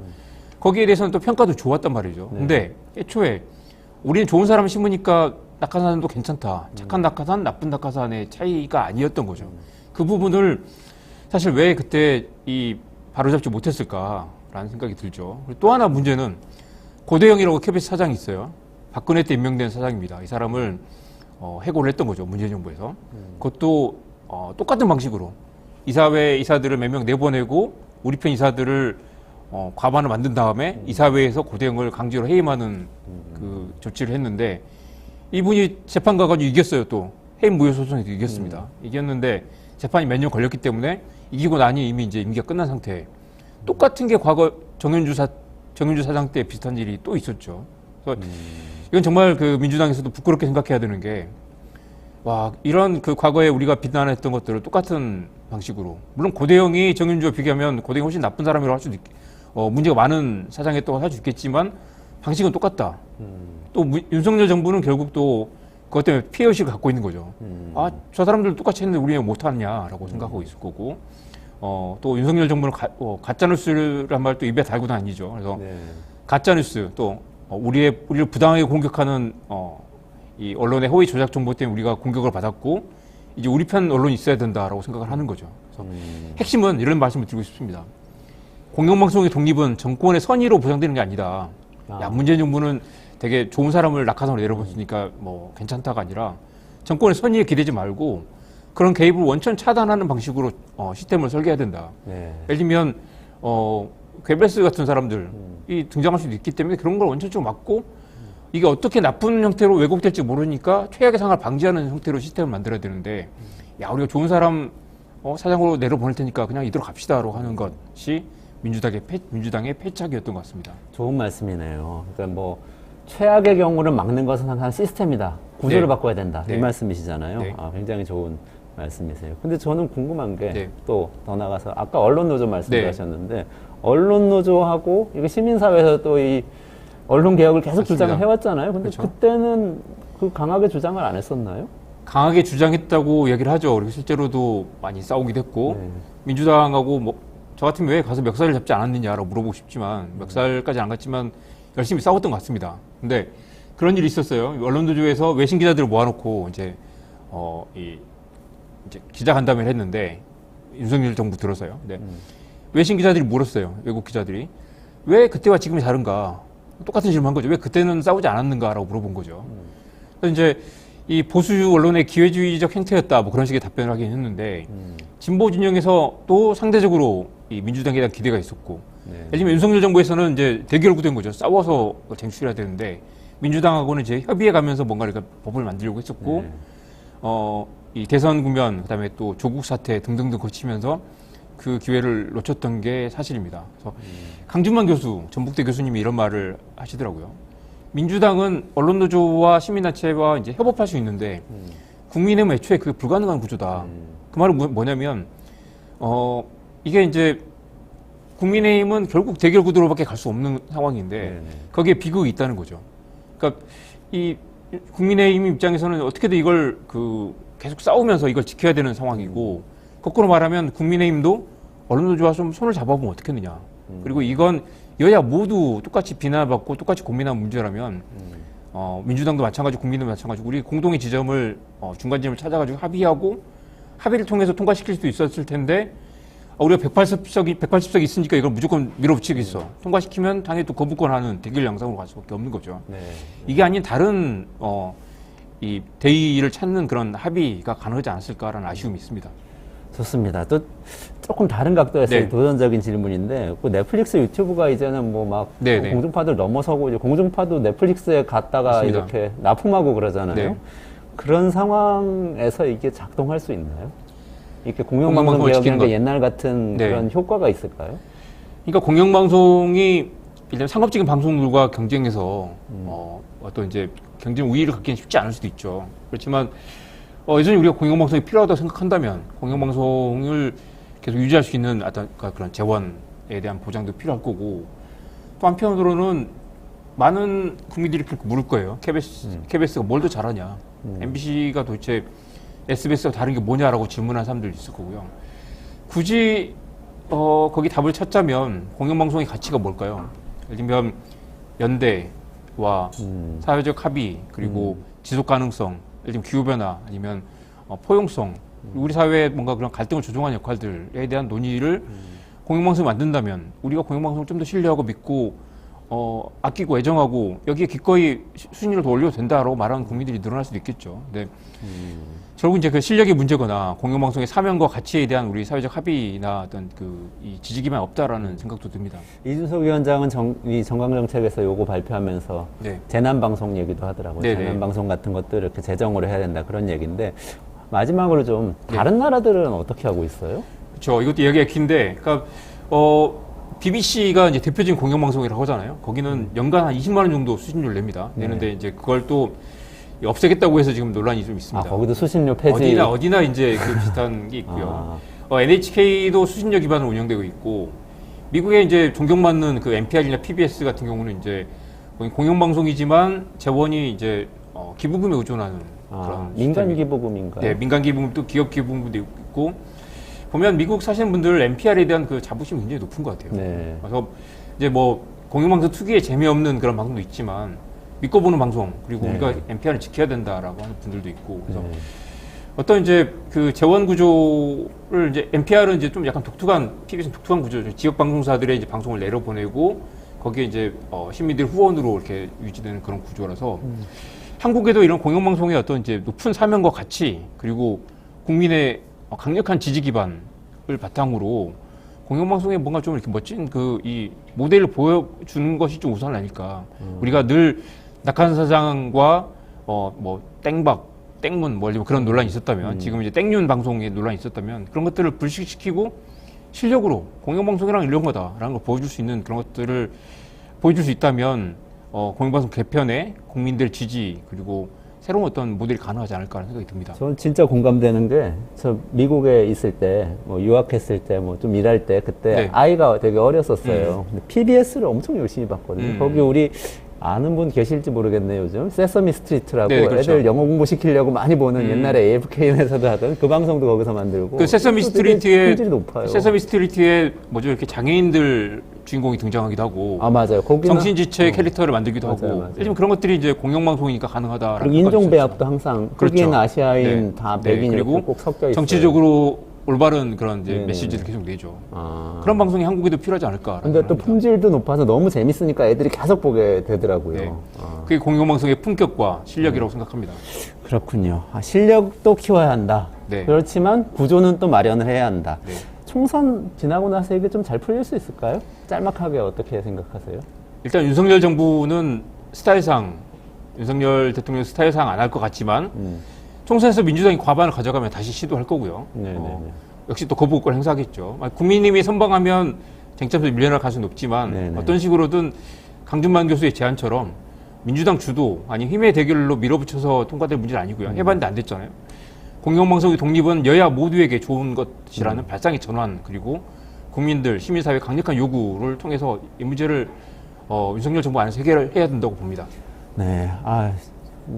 거기에 대해서는 또 평가도 좋았단 말이죠. 근데 애초에 우리는 좋은 사람을 심으니까 낙하산도 괜찮다. 착한 낙하산, 나쁜 낙하산의 차이가 아니었던 거죠. 그 부분을 사실 왜 그때 바로잡지 못했을까라는 생각이 들죠. 그리고 또 하나 문제는 고대영이라고 KBS 사장이 있어요. 박근혜 때 임명된 사장입니다. 이 사람을 해고를 했던 거죠. 문재인 정부에서. 그것도 똑같은 방식으로 이사회 이사들을 몇 명 내보내고 우리 편 이사들을 과반을 만든 다음에 이사회에서 고대영을 강제로 해임하는 그 조치를 했는데 이분이 재판 가가지고 이겼어요. 또 해임 무효 소송에서 이겼습니다. 이겼는데 재판이 몇 년 걸렸기 때문에 이기고 나니 이미 이제 임기가 끝난 상태. 똑같은 게 과거 정윤주 사장 때 비슷한 일이 또 있었죠. 그래서 이건 정말 그 민주당에서도 부끄럽게 생각해야 되는 게 이런 그 과거에 우리가 비난했던 것들을 똑같은 방식으로 물론 고대영이 정윤주와 비교하면 고대영이 훨씬 나쁜 사람이라고 할 수도 문제가 많은 사장했다고 할 수 있겠지만 방식은 똑같다. 또 윤석열 정부는 결국 또 그것 때문에 피해의식을 갖고 있는 거죠. 저 사람들 똑같이 했는데 우리 왜 못하느냐라고 생각하고 있을 거고 또 윤석열 정부는 가짜뉴스란 말 또 입에 달고 다니죠. 그래서 가짜뉴스 또 우리를 부당하게 공격하는 이 언론의 허위 조작 정보 때문에 우리가 공격을 받았고 이제 우리 편 언론이 있어야 된다라고 생각을 하는 거죠. 그래서 핵심은 이런 말씀을 드리고 싶습니다. 공영방송의 독립은 정권의 선의로 보장되는 게 아니다. 문재인 정부는 되게 좋은 사람을 낙하산으로 내려봤으니까 뭐 괜찮다가 아니라 정권의 선의에 기대지 말고 그런 개입을 원천 차단하는 방식으로 시스템을 설계해야 된다. 예를 들면 괴벨스 같은 사람들이 등장할 수도 있기 때문에 그런 걸 원천적으로 막고 이게 어떻게 나쁜 형태로 왜곡될지 모르니까 최악의 상황을 방지하는 형태로 시스템을 만들어야 되는데 우리가 좋은 사람 사장으로 내려보낼 테니까 그냥 이대로 갑시다라고 하는 것이 민주당의 패착이었던 것 같습니다. 좋은 말씀이네요. 그러니까 뭐 최악의 경우를 막는 것은 항상 시스템이다. 구조를 바꿔야 된다. 이 말씀이시잖아요. 굉장히 좋은 말씀이세요. 근데 저는 궁금한 게 또 더 나가서 아까 언론노조 말씀하셨는데 언론노조하고 이거 시민사회에서 또 이 언론개혁을 계속 주장을 해왔잖아요. 근데 그렇죠. 그때는 그 강하게 주장을 안 했었나요? 강하게 주장했다고 얘기를 하죠. 그리고 실제로도 많이 싸우기도 했고 민주당하고 저 같으면 왜 가서 멱살을 잡지 않았느냐라고 물어보고 싶지만 멱살까지 안 갔지만 열심히 싸웠던 것 같습니다. 근데 그런 일이 있었어요. 언론노조에서 외신 기자들을 모아놓고 이제 기자간담회를 했는데 윤석열 정부 들어서요. 근데 외신 기자들이 물었어요. 외국 기자들이 왜 그때와 지금이 다른가? 똑같은 질문한 거죠. 왜 그때는 싸우지 않았는가라고 물어본 거죠. 그래서 이제 이 보수 언론의 기회주의적 행태였다. 뭐 그런 식의 답변을 하긴 했는데 진보 진영에서 또 상대적으로 이 민주당에 대한 기대가 있었고 예를 들면 윤석열 정부에서는 이제 대결구도인 거죠. 싸워서 쟁취해야 되는데 민주당하고는 이제 협의해 가면서 뭔가 이렇게 법을 만들려고 했었고 이 대선 국면 그다음에 또 조국 사태 등등등 거치면서 그 기회를 놓쳤던 게 사실입니다. 그래서 강준만 교수, 전북대 교수님이 이런 말을 하시더라고요. 민주당은 언론노조와 시민단체와 이제 협업할 수 있는데 국민의힘은 애초에 그게 불가능한 구조다. 그 말은 뭐냐면 이게 이제 국민의힘은 결국 대결 구도로밖에 갈 수 없는 상황인데 거기에 비극이 있다는 거죠. 그러니까 이 국민의힘 입장에서는 어떻게든 이걸 계속 싸우면서 이걸 지켜야 되는 상황이고 거꾸로 말하면 국민의힘도 언론노조와 좀 손을 잡아보면 어떻겠느냐. 그리고 이건 여야 모두 똑같이 비난받고 똑같이 고민한 문제라면 민주당도 마찬가지고 국민도 마찬가지고 우리 공동의 지점을 중간 지점을 찾아가지고 합의하고 합의를 통해서 통과시킬 수도 있었을 텐데 우리가 180석이 있으니까 이걸 무조건 밀어붙이겠어. 통과시키면 당연히 또 거부권하는 대결 양상으로 갈 수밖에 없는 거죠. 이게 아닌 다른 이 대의를 찾는 그런 합의가 가능하지 않았을까라는 아쉬움이 있습니다. 좋습니다. 또 조금 다른 각도에서의 네. 도전적인 질문인데, 그 넷플릭스 유튜브가 이제는 뭐 막 네, 네. 공중파들 넘어서고 이제 공중파도 넷플릭스에 갔다가 맞습니다. 이렇게 납품하고 그러잖아요. 네. 그런 상황에서 이게 작동할 수 있나요? 이렇게 공영방송 공영방송을 지키는 개혁이라는 게 것. 옛날 같은 네. 그런 효과가 있을까요? 그러니까 공영방송이 일단 상업적인 방송들과 경쟁해서 어떤 이제 경쟁 우위를 갖기는 쉽지 않을 수도 있죠. 그렇지만 여전히 우리가 공영방송이 필요하다고 생각한다면 공영방송을 계속 유지할 수 있는 어떤 그런 재원에 대한 보장도 필요할 거고, 또 한편으로는 많은 국민들이 물을 거예요. KBS가 뭘 더 잘하냐, MBC가 도대체 SBS와 다른 게 뭐냐라고 질문한 사람들도 있을 거고요. 굳이 거기 답을 찾자면 공영방송의 가치가 뭘까요? 예를 들면 연대와 사회적 합의, 그리고 지속 가능성, 예를 들면 기후변화, 아니면 포용성, 우리 사회의 뭔가 그런 갈등을 조정하는 역할들에 대한 논의를 공영방송이 만든다면 우리가 공영방송을 좀 더 신뢰하고 믿고 아끼고 애정하고 여기에 기꺼이 수준을 더 올려도 된다라고 말하는 국민들이 늘어날 수도 있겠죠. 근데 결국 이제 그 실력의 문제거나 공영방송의 사명과 가치에 대한 우리 사회적 합의나 어떤 이 지지 기반이 없다라는 생각도 듭니다. 이준석 위원장은 이 정강정책에서 요거 발표하면서 네. 재난방송 얘기도 하더라고요. 네네. 재난방송 같은 것들을 이렇게 재정으로 해야 된다 그런 얘기인데, 마지막으로 좀 다른 나라들은 어떻게 하고 있어요? 그렇죠. 이것도 얘기가 긴데, 그러니까 BBC가 이제 대표적인 공영방송이라고 하잖아요. 거기는 연간 한 20만 원 정도 수신료를 냅니다. 내는데 이제 그걸 또 없애겠다고 해서 지금 논란이 좀 있습니다. 거기도 수신료 폐지. 어디나 이제 그 비슷한 게 있고요. NHK도 수신료 기반으로 운영되고 있고, 미국에 이제 존경받는 그 NPR이나 PBS 같은 경우는 이제 공영방송이지만 재원이 이제 기부금에 의존하는 그런 민간 시스템이- 기부금인가요? 네, 민간 기부금도 기업 기부금도 있고, 보면 미국 사시는 분들 NPR에 대한 그 자부심이 굉장히 높은 것 같아요. 네. 그래서 이제 뭐 공영방송 특유의 재미없는 그런 방송도 있지만 믿고 보는 방송, 그리고 네. 우리가 NPR을 지켜야 된다라고 하는 분들도 있고, 그래서 네. 어떤 이제 그 재원 구조를 이제 NPR은 이제 좀 약간 TBS는 독특한 구조죠. 지역 방송사들의 이제 방송을 내려보내고 거기에 이제 시민들 후원으로 이렇게 유지되는 그런 구조라서 한국에도 이런 공영방송의 어떤 이제 높은 사명과 가치, 그리고 국민의 강력한 지지 기반을 바탕으로 공영방송에 뭔가 좀 이렇게 멋진 이 모델을 보여주는 것이 좀 우선 아닐까. 우리가 늘 낙한사장과 뭐 땡박, 땡문 뭐 그런 논란이 있었다면, 지금 이제 땡윤 방송에 논란이 있었다면, 그런 것들을 불식시키고 실력으로 공영방송이랑 이런 거다라는 걸 보여줄 수 있는 그런 것들을 보여줄 수 있다면 공영방송 개편에 국민들 지지, 그리고 새로운 어떤 모델이 가능하지 않을까라는 생각이 듭니다. 저는 진짜 공감되는 게, 저 미국에 있을 때, 뭐 유학했을 때, 뭐 좀 일할 때, 그때 네. 아이가 되게 어렸었어요. 근데 PBS를 엄청 열심히 봤거든요. 거기 우리 아는 분 계실지 모르겠네요, 요즘. 세서미 스트리트라고 네, 그렇죠. 애들 영어 공부시키려고 많이 보는 옛날에 AFK에서도 하던 그 방송도 거기서 만들고. 그 세서미 또 되게 스트리트에 품질이 높아요. 세서미 스트리트에 뭐죠, 이렇게 장애인들 주인공이 등장하기도 하고, 맞아요. 거기는 정신지체 캐릭터를 만들기도 맞아요, 하고, 맞아요. 요즘 그런 것들이 이제 공영방송이니까 가능하다라는 그리고 생각이 인종 있었죠. 배합도 항상 그렇죠. 흑인, 아시아인 네. 다 네, 백인 그리고 이렇게 꼭 섞여 있어요. 정치적으로 올바른 그런 이제 네네. 메시지를 계속 내죠. 아. 그런 방송이 한국에도 필요하지 않을까. 근데 또 품질도 높아서 너무 재밌으니까 애들이 계속 보게 되더라고요. 네. 그게 공영방송의 품격과 실력이라고 생각합니다. 그렇군요. 실력도 키워야 한다. 네. 그렇지만 구조는 또 마련을 해야 한다. 네. 총선 지나고 나서 이게 좀 잘 풀릴 수 있을까요? 짤막하게 어떻게 생각하세요? 일단 윤석열 정부는 스타일상, 윤석열 대통령 스타일상 안 할 것 같지만, 총선에서 민주당이 과반을 가져가면 다시 시도할 거고요. 네네네. 역시 또 거부권을 행사하겠죠. 국민님이 선방하면 쟁점에서 밀려날 가능성이 높지만, 네네. 어떤 식으로든 강준만 교수의 제안처럼 민주당 주도, 아니 힘의 대결로 밀어붙여서 통과될 문제는 아니고요. 해봤는데 안 됐잖아요. 공영방송의 독립은 여야 모두에게 좋은 것이라는 발상의 전환, 그리고 국민들, 시민사회의 강력한 요구를 통해서 이 문제를 윤석열 정부 안에서 해결을 해야 된다고 봅니다. 네.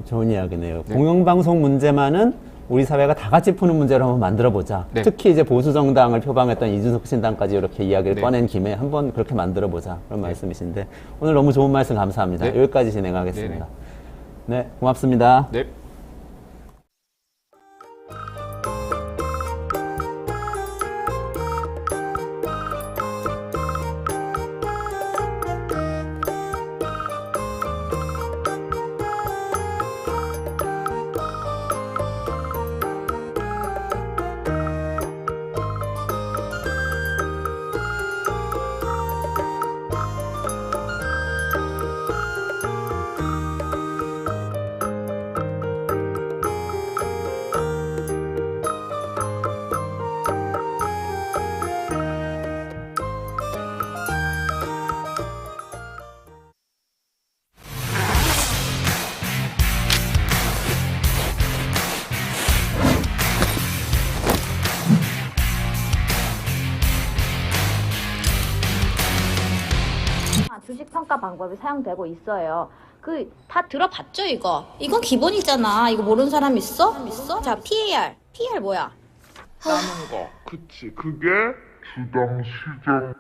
좋은 이야기네요. 네. 공영방송 문제만은 우리 사회가 다 같이 푸는 문제로 한번 만들어보자. 네. 특히 이제 보수정당을 표방했던 이준석 신당까지 이렇게 이야기를 네. 꺼낸 김에 한번 그렇게 만들어보자. 그런 말씀이신데, 오늘 너무 좋은 말씀 감사합니다. 네. 여기까지 진행하겠습니다. 네, 고맙습니다. 네. 평가 방법이 사용되고 있어요. 다 들어봤죠, 이거? 이건 기본이잖아. 이거 모르는 사람 있어? 자, PAR. PAR 뭐야? 라는 거. 그치. 그게 주당 시장.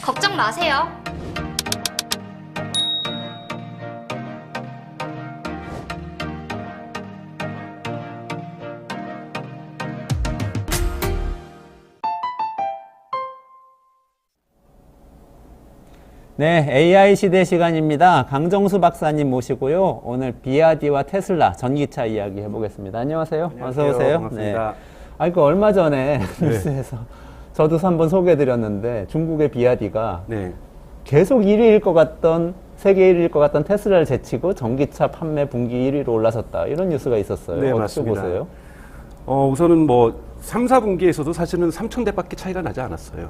걱정 마세요. 네, AI 시대 시간입니다. 강정수 박사님 모시고요. 오늘 비아디와 테슬라 전기차 이야기 해보겠습니다. 안녕하세요. 어서 오세요. 반갑습니다. 네. 얼마 전에 뉴스에서 저도 한번 소개해드렸는데 중국의 비아디가 네. 계속 1위일 것 같던 세계 1위일 것 같던 테슬라를 제치고 전기차 판매 분기 1위로 올라섰다. 이런 뉴스가 있었어요. 네, 어떻게 맞습니다. 보세요? 우선은 뭐 3, 4분기에서도 사실은 3,000대밖에 차이가 나지 않았어요.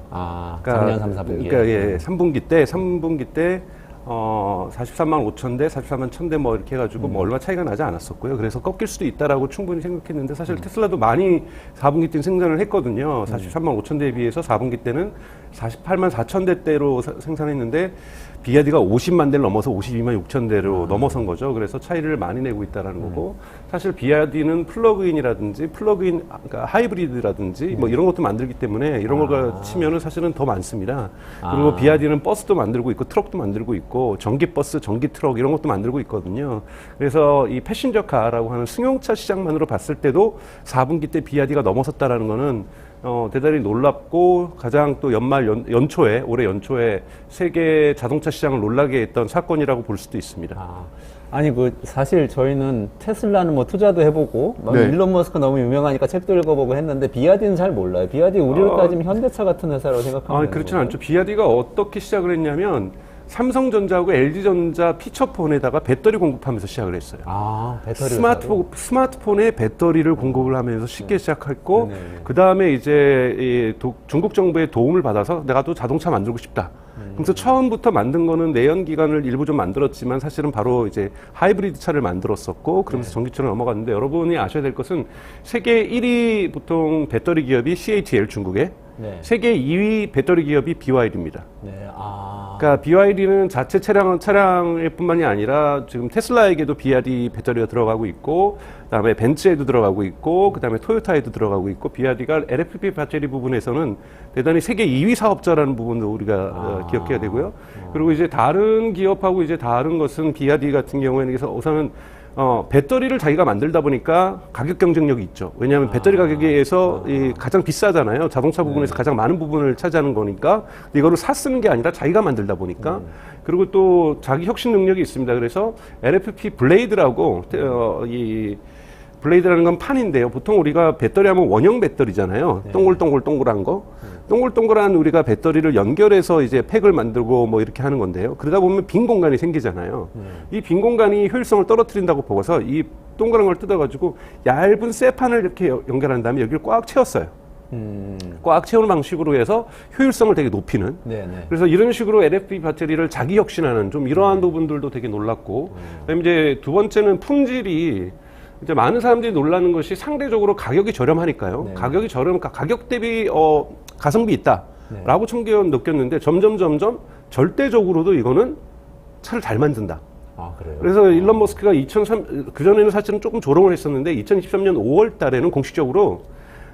작년 3, 4분기. 그러니까 예, 3분기 때 43만 5천 대, 44만 1천 대 뭐 이렇게 해가지고 뭐 얼마 차이가 나지 않았었고요. 그래서 꺾일 수도 있다라고 충분히 생각했는데 사실 테슬라도 많이 4분기 때 생산을 했거든요. 43만 5천 대에 비해서 4분기 때는 48만 4천 대대로 생산했는데 비아디가 50만 대를 넘어서 52만 6천 대로 넘어선 거죠. 그래서 차이를 많이 내고 있다라는 거고 사실 비아디는 플러그인이라든지 그러니까 하이브리드라든지 뭐 이런 것도 만들기 때문에 이런 걸 치면은 사실은 더 많습니다. 그리고 비아디는 버스도 만들고 있고 트럭도 만들고 있고 전기버스, 전기트럭 이런 것도 만들고 있거든요. 그래서 이 패신저카라고 하는 승용차 시장만으로 봤을 때도 4분기 때 비아디가 넘어섰다라는 거는 대단히 놀랍고 가장 또 연초에 올해 연초에 세계 자동차 시장을 놀라게 했던 사건이라고 볼 수도 있습니다. 아니 사실 저희는 테슬라는 뭐 투자도 해보고 네. 일론 머스크 너무 유명하니까 책도 읽어보고 했는데 비아디는 잘 몰라요. 비아디 우리로 따지면 현대차 같은 회사라고 생각하면 그렇지는 않죠. 비아디가 어떻게 시작을 했냐면 삼성전자하고 LG전자 피처폰에다가 배터리 공급하면서 시작을 했어요. 배터리 스마트폰에 배터리를 공급을 하면서 쉽게 시작했고 그 다음에 이제 중국 정부의 도움을 받아서 내가 또 자동차 만들고 싶다. 그래서 처음부터 만든 거는 내연기관을 일부 좀 만들었지만 사실은 바로 이제 하이브리드 차를 만들었었고 그러면서 전기차로 넘어갔는데 여러분이 아셔야 될 것은 세계 1위 보통 배터리 기업이 CATL 중국에 세계 2위 배터리 기업이 BYD입니다. 그러니까 BYD는 자체 차량일 뿐만이 아니라 지금 테슬라에게도 BYD 배터리가 들어가고 있고 그다음에 벤츠에도 들어가고 있고 그다음에 토요타에도 들어가고 있고 BYD가 LFP 배터리 부분에서는 대단히 세계 2위 사업자라는 부분도 우리가 기억해야 되고요. 그리고 이제 다른 기업하고 이제 다른 것은 BYD 같은 경우에는 우선은 배터리를 자기가 만들다 보니까 가격 경쟁력이 있죠. 왜냐하면 배터리 가격에서 가장 비싸잖아요. 자동차 부분에서 가장 많은 부분을 차지하는 거니까. 이거를 쓰는 게 아니라 자기가 만들다 보니까. 그리고 또 자기 혁신 능력이 있습니다. 그래서 LFP 블레이드라고 블레이드라는 건 판인데요. 보통 우리가 배터리 하면 원형 배터리잖아요. 동글동글한 거. 동글동글한 우리가 배터리를 연결해서 이제 팩을 만들고 뭐 이렇게 하는 건데요. 그러다 보면 빈 공간이 생기잖아요. 이 빈 공간이 효율성을 떨어뜨린다고 보고서 이 동그란 걸 뜯어가지고 얇은 쇠판을 이렇게 연결한 다음에 여기를 꽉 채웠어요. 꽉 채우는 방식으로 해서 효율성을 되게 높이는. 그래서 이런 식으로 LFP 배터리를 자기 혁신하는 좀 이러한 부분들도 되게 놀랐고. 그다음에 이제 두 번째는 품질이 이제 많은 사람들이 놀라는 것이 상대적으로 가격이 저렴하니까요. 가격이 저렴하니까 가격 대비 가성비 있다라고 느꼈는데 점점 절대적으로도 이거는 차를 잘 만든다. 그래요? 그래서 일론 머스크가 그전에는 사실은 조금 조롱을 했었는데 2023년 5월 달에는 공식적으로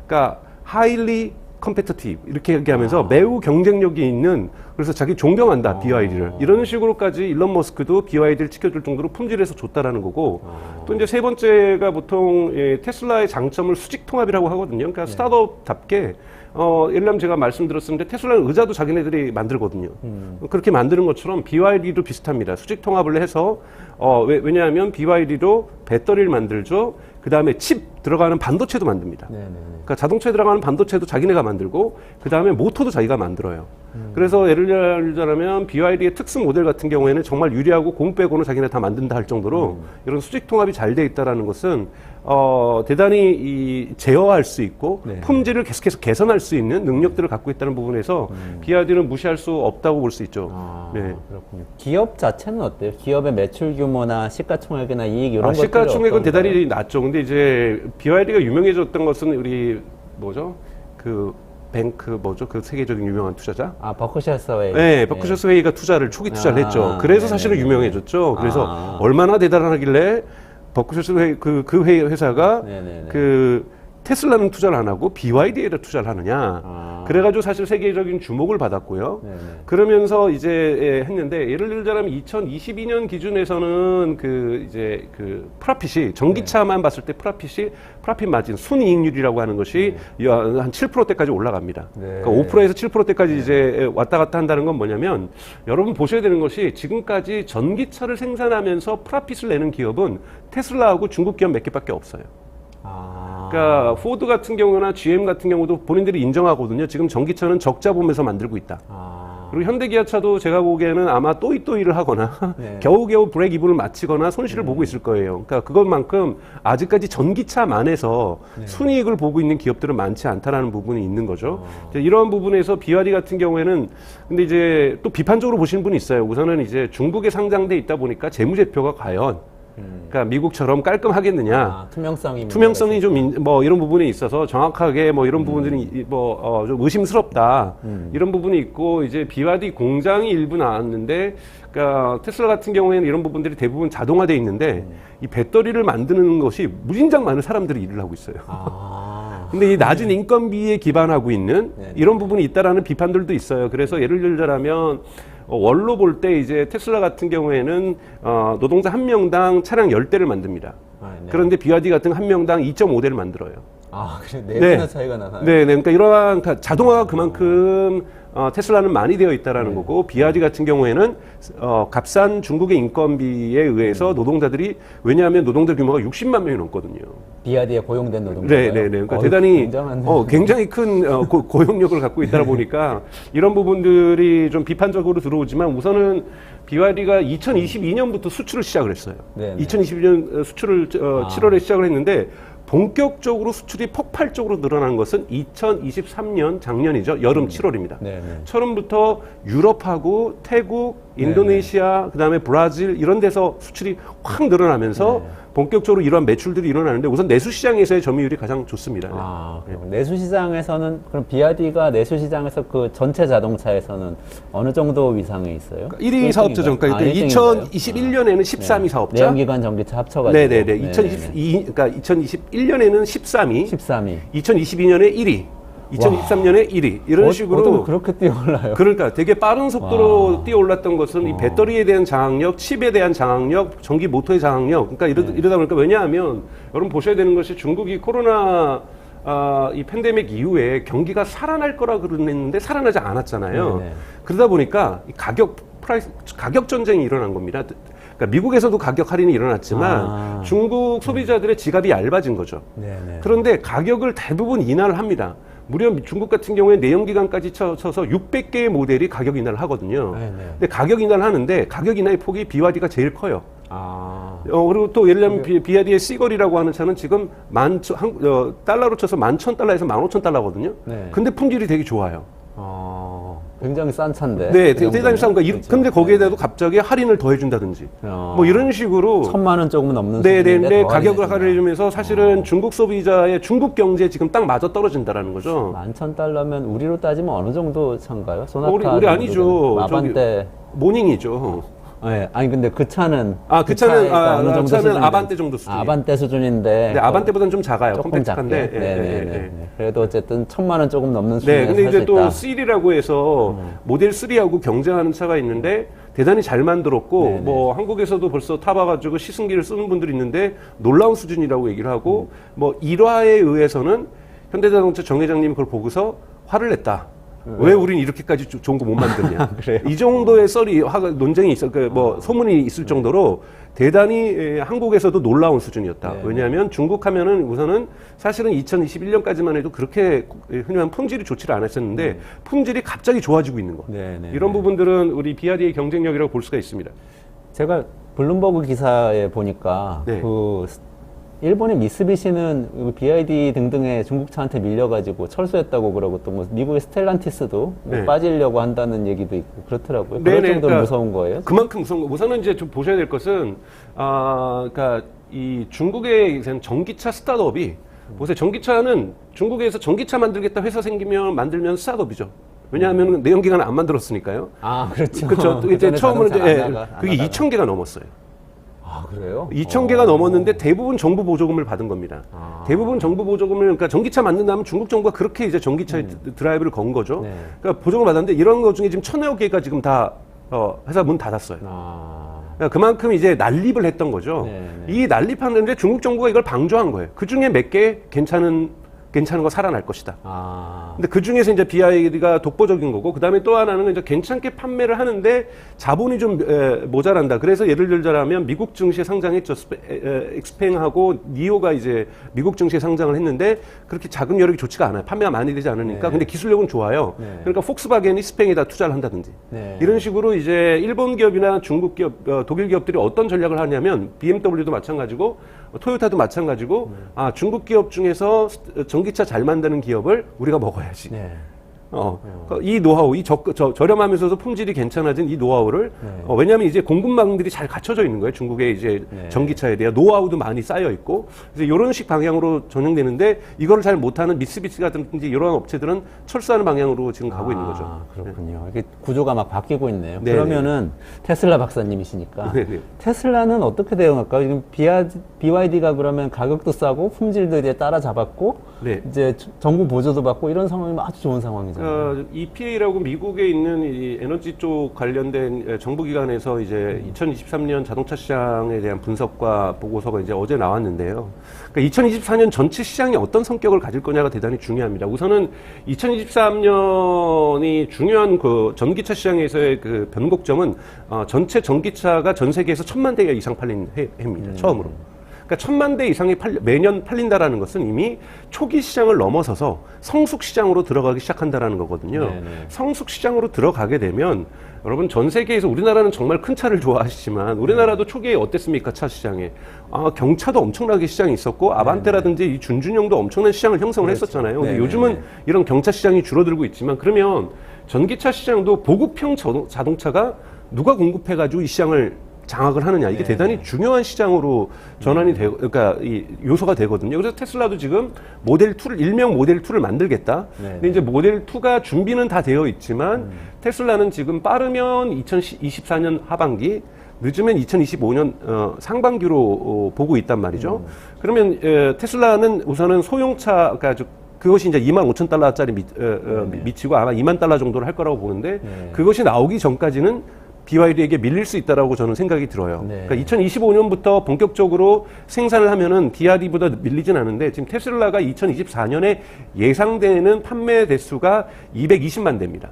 그러니까 highly competitive 이렇게 얘기하면서 매우 경쟁력이 있는 그래서 자기 존경한다 BYD를 이런 식으로까지 일론 머스크도 BYD를 지켜줄 정도로 품질에서 좋다라는 거고 또 이제 세 번째가 보통 테슬라의 장점을 수직 통합이라고 하거든요. 그러니까 스타트업답게 예를 들면 제가 말씀드렸었는데 테슬라는 의자도 자기네들이 만들거든요. 그렇게 만드는 것처럼 BYD도 비슷합니다. 수직 통합을 해서 왜냐하면 BYD도 배터리를 만들죠. 그 다음에 칩 들어가는 반도체도 만듭니다. 그러니까 자동차에 들어가는 반도체도 자기네가 만들고 그 다음에 모터도 자기가 만들어요. 그래서 예를 들자면 BYD의 특수 모델 같은 경우에는 정말 유리하고 공 빼고는 자기네 다 만든다 할 정도로 이런 수직 통합이 잘 돼 있다라는 것은 대단히 제어할 수 있고 네. 품질을 계속해서 개선할 수 있는 능력들을 갖고 있다는 부분에서 BYD는 무시할 수 없다고 볼 수 있죠. 네. 그렇군요. 기업 자체는 어때요? 기업의 매출 규모나 시가총액이나 이익 이런 것들이 시가총액은 어떤가요? 대단히 낮죠. 근데 이제 BYD가 유명해졌던 것은 우리 그 세계적인 유명한 투자자? 버크셔 서웨이. 네, 버크셔 스웨이가 초기 투자를 했죠. 그래서 사실은 네네네. 유명해졌죠. 그래서 얼마나 대단하길래 버크셔 스웨이 그 회사가 네네네. 테슬라는 투자를 안 하고 BYD에다 투자를 하느냐. 그래가지고 사실 세계적인 주목을 받았고요. 네네. 그러면서 이제 했는데 예를 들자면 2022년 기준에서는 프라핏이 전기차만 봤을 때 프라핏 마진 순이익률이라고 하는 것이 한 7%대까지 올라갑니다. 네. 그러니까 5%에서 7%대까지 이제 왔다 갔다 한다는 건 뭐냐면 여러분 보셔야 되는 것이 지금까지 전기차를 생산하면서 프라핏을 내는 기업은 테슬라하고 중국 기업 몇 개밖에 없어요. 그러니까 포드 같은 경우나 GM 같은 경우도 본인들이 인정하거든요. 지금 전기차는 적자 보면서 만들고 있다. 그리고 현대기아차도 제가 보기에는 아마 또이또이를 하거나 네. 겨우겨우 브레이크 이븐을 마치거나 손실을 보고 있을 거예요. 그러니까 그것만큼 아직까지 전기차만에서 순이익을 보고 있는 기업들은 많지 않다라는 부분이 있는 거죠. 이제 이런 부분에서 BYD 같은 경우에는 근데 이제 또 비판적으로 보시는 분이 있어요. 우선은 이제 중국에 상장돼 있다 보니까 재무제표가 과연 그러니까 미국처럼 깔끔하겠느냐. 투명성이 좀 이런 부분에 있어서 정확하게 이런 부분들이 좀 의심스럽다. 이런 부분이 있고 이제 BYD 공장이 일부 나왔는데 그러니까 테슬라 같은 경우에는 이런 부분들이 대부분 자동화돼 있는데 이 배터리를 만드는 것이 무진장 많은 사람들이 일을 하고 있어요. 근데 이 낮은 인건비에 기반하고 있는 이런 부분이 있다라는 비판들도 있어요. 그래서 예를 들자면 월로 볼 때 이제 테슬라 같은 경우에는 노동자 한 명당 차량 10대를 만듭니다. 네. 그런데 BYD 같은 한 명당 2.5대를 만들어요. 그래 4배나 차이가 나나요? 네, 그러니까 이러한 자동화가 그만큼 테슬라는 많이 되어 있다라는 거고 BYD 같은 경우에는 값싼 중국의 인건비에 의해서 노동자들이 왜냐하면 노동자 규모가 60만 명이 넘거든요. BYD에 고용된 노동자가요? 네. 그러니까 대단히 굉장히 큰 고용력을 갖고 있다 보니까 이런 부분들이 좀 비판적으로 들어오지만 우선은 BYD가 2022년부터 수출을 시작을 했어요. 네네. 2022년 수출을 7월에 시작을 했는데 본격적으로 수출이 폭발적으로 늘어난 것은 2023년 작년이죠. 여름 7월입니다. 네네. 처음부터 유럽하고 태국, 인도네시아, 그다음에 브라질 이런 데서 수출이 확 늘어나면서 본격적으로 이러한 매출들이 일어나는데 우선 내수시장에서의 점유율이 가장 좋습니다. 내수시장에서는 그럼 BYD가 내수시장에서 그 전체 자동차에서는 어느 정도 위상에 있어요? 1위 사업자 정가. 2021년에는 13위 사업자. 내연기관 전기차 합쳐가지고. 네네네. 2021년에는 13위. 13위. 2022년에 1위. 2023년에 1위. 이런 식으로. 어떻게 그렇게 뛰어올라요? 그러니까 되게 빠른 속도로 뛰어올랐던 것은 이 배터리에 대한 장악력, 칩에 대한 장악력, 전기 모터의 장악력. 그러니까 이러다 보니까 왜냐하면 여러분 보셔야 되는 것이 중국이 코로나 이 팬데믹 이후에 경기가 살아날 거라 그랬는데 살아나지 않았잖아요. 네네. 그러다 보니까 이 가격 전쟁이 일어난 겁니다. 그러니까 미국에서도 가격 할인이 일어났지만 중국 소비자들의 지갑이 얇아진 거죠. 네네. 그런데 가격을 대부분 인하를 합니다. 무려 중국 같은 경우에 내연기관까지 쳐서 600개의 모델이 가격 인하를 하거든요. 네네. 근데 가격 인하를 하는데 가격 인하의 폭이 BYD가 제일 커요. 그리고 또 예를 들면 BYD의 시걸이라고 하는 차는 지금 달러로 쳐서 11,000달러에서 15,000달러거든요. 네. 근데 품질이 되게 좋아요. 굉장히 싼 차인데. 네, 그 대단히 싼 거. 그렇죠. 근데 거기에 대해서 갑자기 할인을 더해준다든지. 이런 식으로. 1,000만 원 조금 넘는 네, 더 가격을 할인해준다. 할인해주면서 사실은 중국 소비자의 중국 경제에 지금 딱 맞아 떨어진다라는 거죠. 11,000달러면 우리로 따지면 어느 정도 차인가요? 소나타 우리 아니죠. 아반떼. 모닝이죠. 네, 아니 근데 그 차는 그 차는 어느 정도 차는 수준인데. 아반떼 정도 수준. 아반떼 수준인데. 네, 아반떼보다는 좀 작아요. 조금 작게. 컴팩트한데. 네네네. 그래도 어쨌든 1,000만 원 조금 넘는 수준에 네, 근데 살 수 이제 또 있다. C라고 해서 모델 3하고 경쟁하는 차가 있는데 대단히 잘 만들었고 네네. 한국에서도 벌써 타봐가지고 시승기를 쓰는 분들이 있는데 놀라운 수준이라고 얘기를 하고 일화에 의해서는 현대자동차 정 회장님이 그걸 보고서 화를 냈다. 왜 우린 이렇게까지 좋은 거 못 만드냐. 그래요? 이 정도의 논쟁이 있어, 소문이 있을 정도로 대단히 한국에서도 놀라운 수준이었다. 네. 왜냐하면 중국 하면은 우선은 사실은 2021년까지만 해도 그렇게 흔히 말하면 품질이 좋지를 않았었는데 품질이 갑자기 좋아지고 있는 거. 네, 네, 이런 네. 부분들은 우리 BRD의 경쟁력이라고 볼 수가 있습니다. 제가 블룸버그 기사에 보니까 네. 일본의 미쓰비시는 BYD 등등의 중국차한테 밀려가지고 철수했다고 그러고 또 뭐 미국의 스텔란티스도 뭐 네. 빠지려고 한다는 얘기도 있고 그렇더라고요. 그럴 네네, 정도로 그러니까 무서운 거예요? 그만큼 무서운 거. 우선은 이제 좀 보셔야 될 것은, 그러니까 이 중국의 전기차 스타트업이, 보세요. 전기차는 중국에서 전기차 만들겠다 회사 만들면 스타트업이죠. 왜냐하면 내연기관을 안 만들었으니까요. 아, 그렇죠. 그렇죠. 이제 그전에 처음으로 자동차 이제 안 나가- 안 그게 하다가. 2,000개가 넘었어요. 아, 그래요? 2,000개가 넘었는데 대부분 정부 보조금을 받은 겁니다. 대부분 정부 보조금을, 그러니까 전기차 만든다면 중국 정부가 그렇게 이제 전기차에 드라이브를 건 거죠. 네. 그러니까 보조금을 받았는데 이런 것 중에 지금 1,000여 개가 지금 다 회사 문 닫았어요. 아, 그러니까 그만큼 이제 난립을 했던 거죠. 네, 이 난립하는데 중국 정부가 이걸 방조한 거예요. 그 중에 몇 개 괜찮은 거 살아날 것이다. 아, 근데 그 중에서 이제 BYD가 독보적인 거고, 그 다음에 또 하나는 이제 괜찮게 판매를 하는데 자본이 좀 모자란다. 그래서 예를 들자면 미국 증시에 상장했죠. 엑스팽하고 니오가 이제 미국 증시에 상장을 했는데 그렇게 자금 여력이 좋지가 않아요. 판매가 많이 되지 않으니까. 네. 근데 기술력은 좋아요. 네. 그러니까 폭스바겐이 스팽에다 투자를 한다든지. 네. 이런 식으로 이제 일본 기업이나 중국 기업, 독일 기업들이 어떤 전략을 하냐면 BMW도 마찬가지고 토요타도 마찬가지고 중국 기업 중에서 전기차 잘 만드는 기업을 우리가 먹어야지. 네. 그러니까 이 노하우, 저렴하면서도 품질이 괜찮아진 이 노하우를, 왜냐하면 이제 공급망들이 잘 갖춰져 있는 거예요. 중국의 이제 네. 전기차에 대한 노하우도 많이 쌓여 있고, 그래서 이런 식 방향으로 전형되는데, 이거를 잘 못하는 미쓰비시라든지 이런 업체들은 철수하는 방향으로 지금 가고 있는 거죠. 아, 그렇군요. 이게 구조가 막 바뀌고 있네요. 네. 그러면은 테슬라 박사님이시니까 네, 네. 테슬라는 어떻게 대응할까요? 지금 BYD가 그러면 가격도 싸고 품질도 이제 따라잡았고 네. 이제 정부 보조도 받고 이런 상황이면 아주 좋은 상황이잖아요. EPA라고 미국에 있는 이 에너지 쪽 관련된 정부기관에서 이제 2023년 자동차 시장에 대한 분석과 보고서가 이제 어제 나왔는데요. 그러니까 2024년 전체 시장이 어떤 성격을 가질 거냐가 대단히 중요합니다. 우선은 2023년이 중요한 그 전기차 시장에서의 그 변곡점은 전체 전기차가 전 세계에서 1,000만 대 이상 팔린 해입니다. 처음으로. 그러니까 1,000만 대 이상이 매년 팔린다라는 것은 이미 초기 시장을 넘어서서 성숙 시장으로 들어가기 시작한다라는 거거든요. 네네. 성숙 시장으로 들어가게 되면 여러분 전 세계에서 우리나라는 정말 큰 차를 좋아하시지만 우리나라도 초기에 어땠습니까? 차 시장에. 경차도 엄청나게 시장이 있었고 아반떼라든지 이 준준형도 엄청난 시장을 형성을 했었잖아요. 근데 네네네. 요즘은 이런 경차 시장이 줄어들고 있지만 그러면 전기차 시장도 보급형 자동차가 누가 공급해가지고 이 시장을 장악을 하느냐 이게 대단히 중요한 시장으로 전환이 되고 그러니까 이 요소가 되거든요. 그래서 테슬라도 지금 일명 모델 2를 만들겠다. 근데 이제 모델 2가 준비는 다 되어 있지만 테슬라는 지금 빠르면 2024년 하반기 늦으면 2025년 상반기로 보고 있단 말이죠. 그러면 테슬라는 우선은 소형차 그러니까 그것이 이제 25,000달러짜리 미치고 아마 2만 달러 정도를 할 거라고 보는데 그것이 나오기 전까지는 BYD에게 밀릴 수 있다라고 저는 생각이 들어요. 네. 그러니까 2025년부터 본격적으로 생산을 하면은 BYD보다 밀리진 않은데 지금 테슬라가 2024년에 예상되는 판매 대수가 220만 대입니다.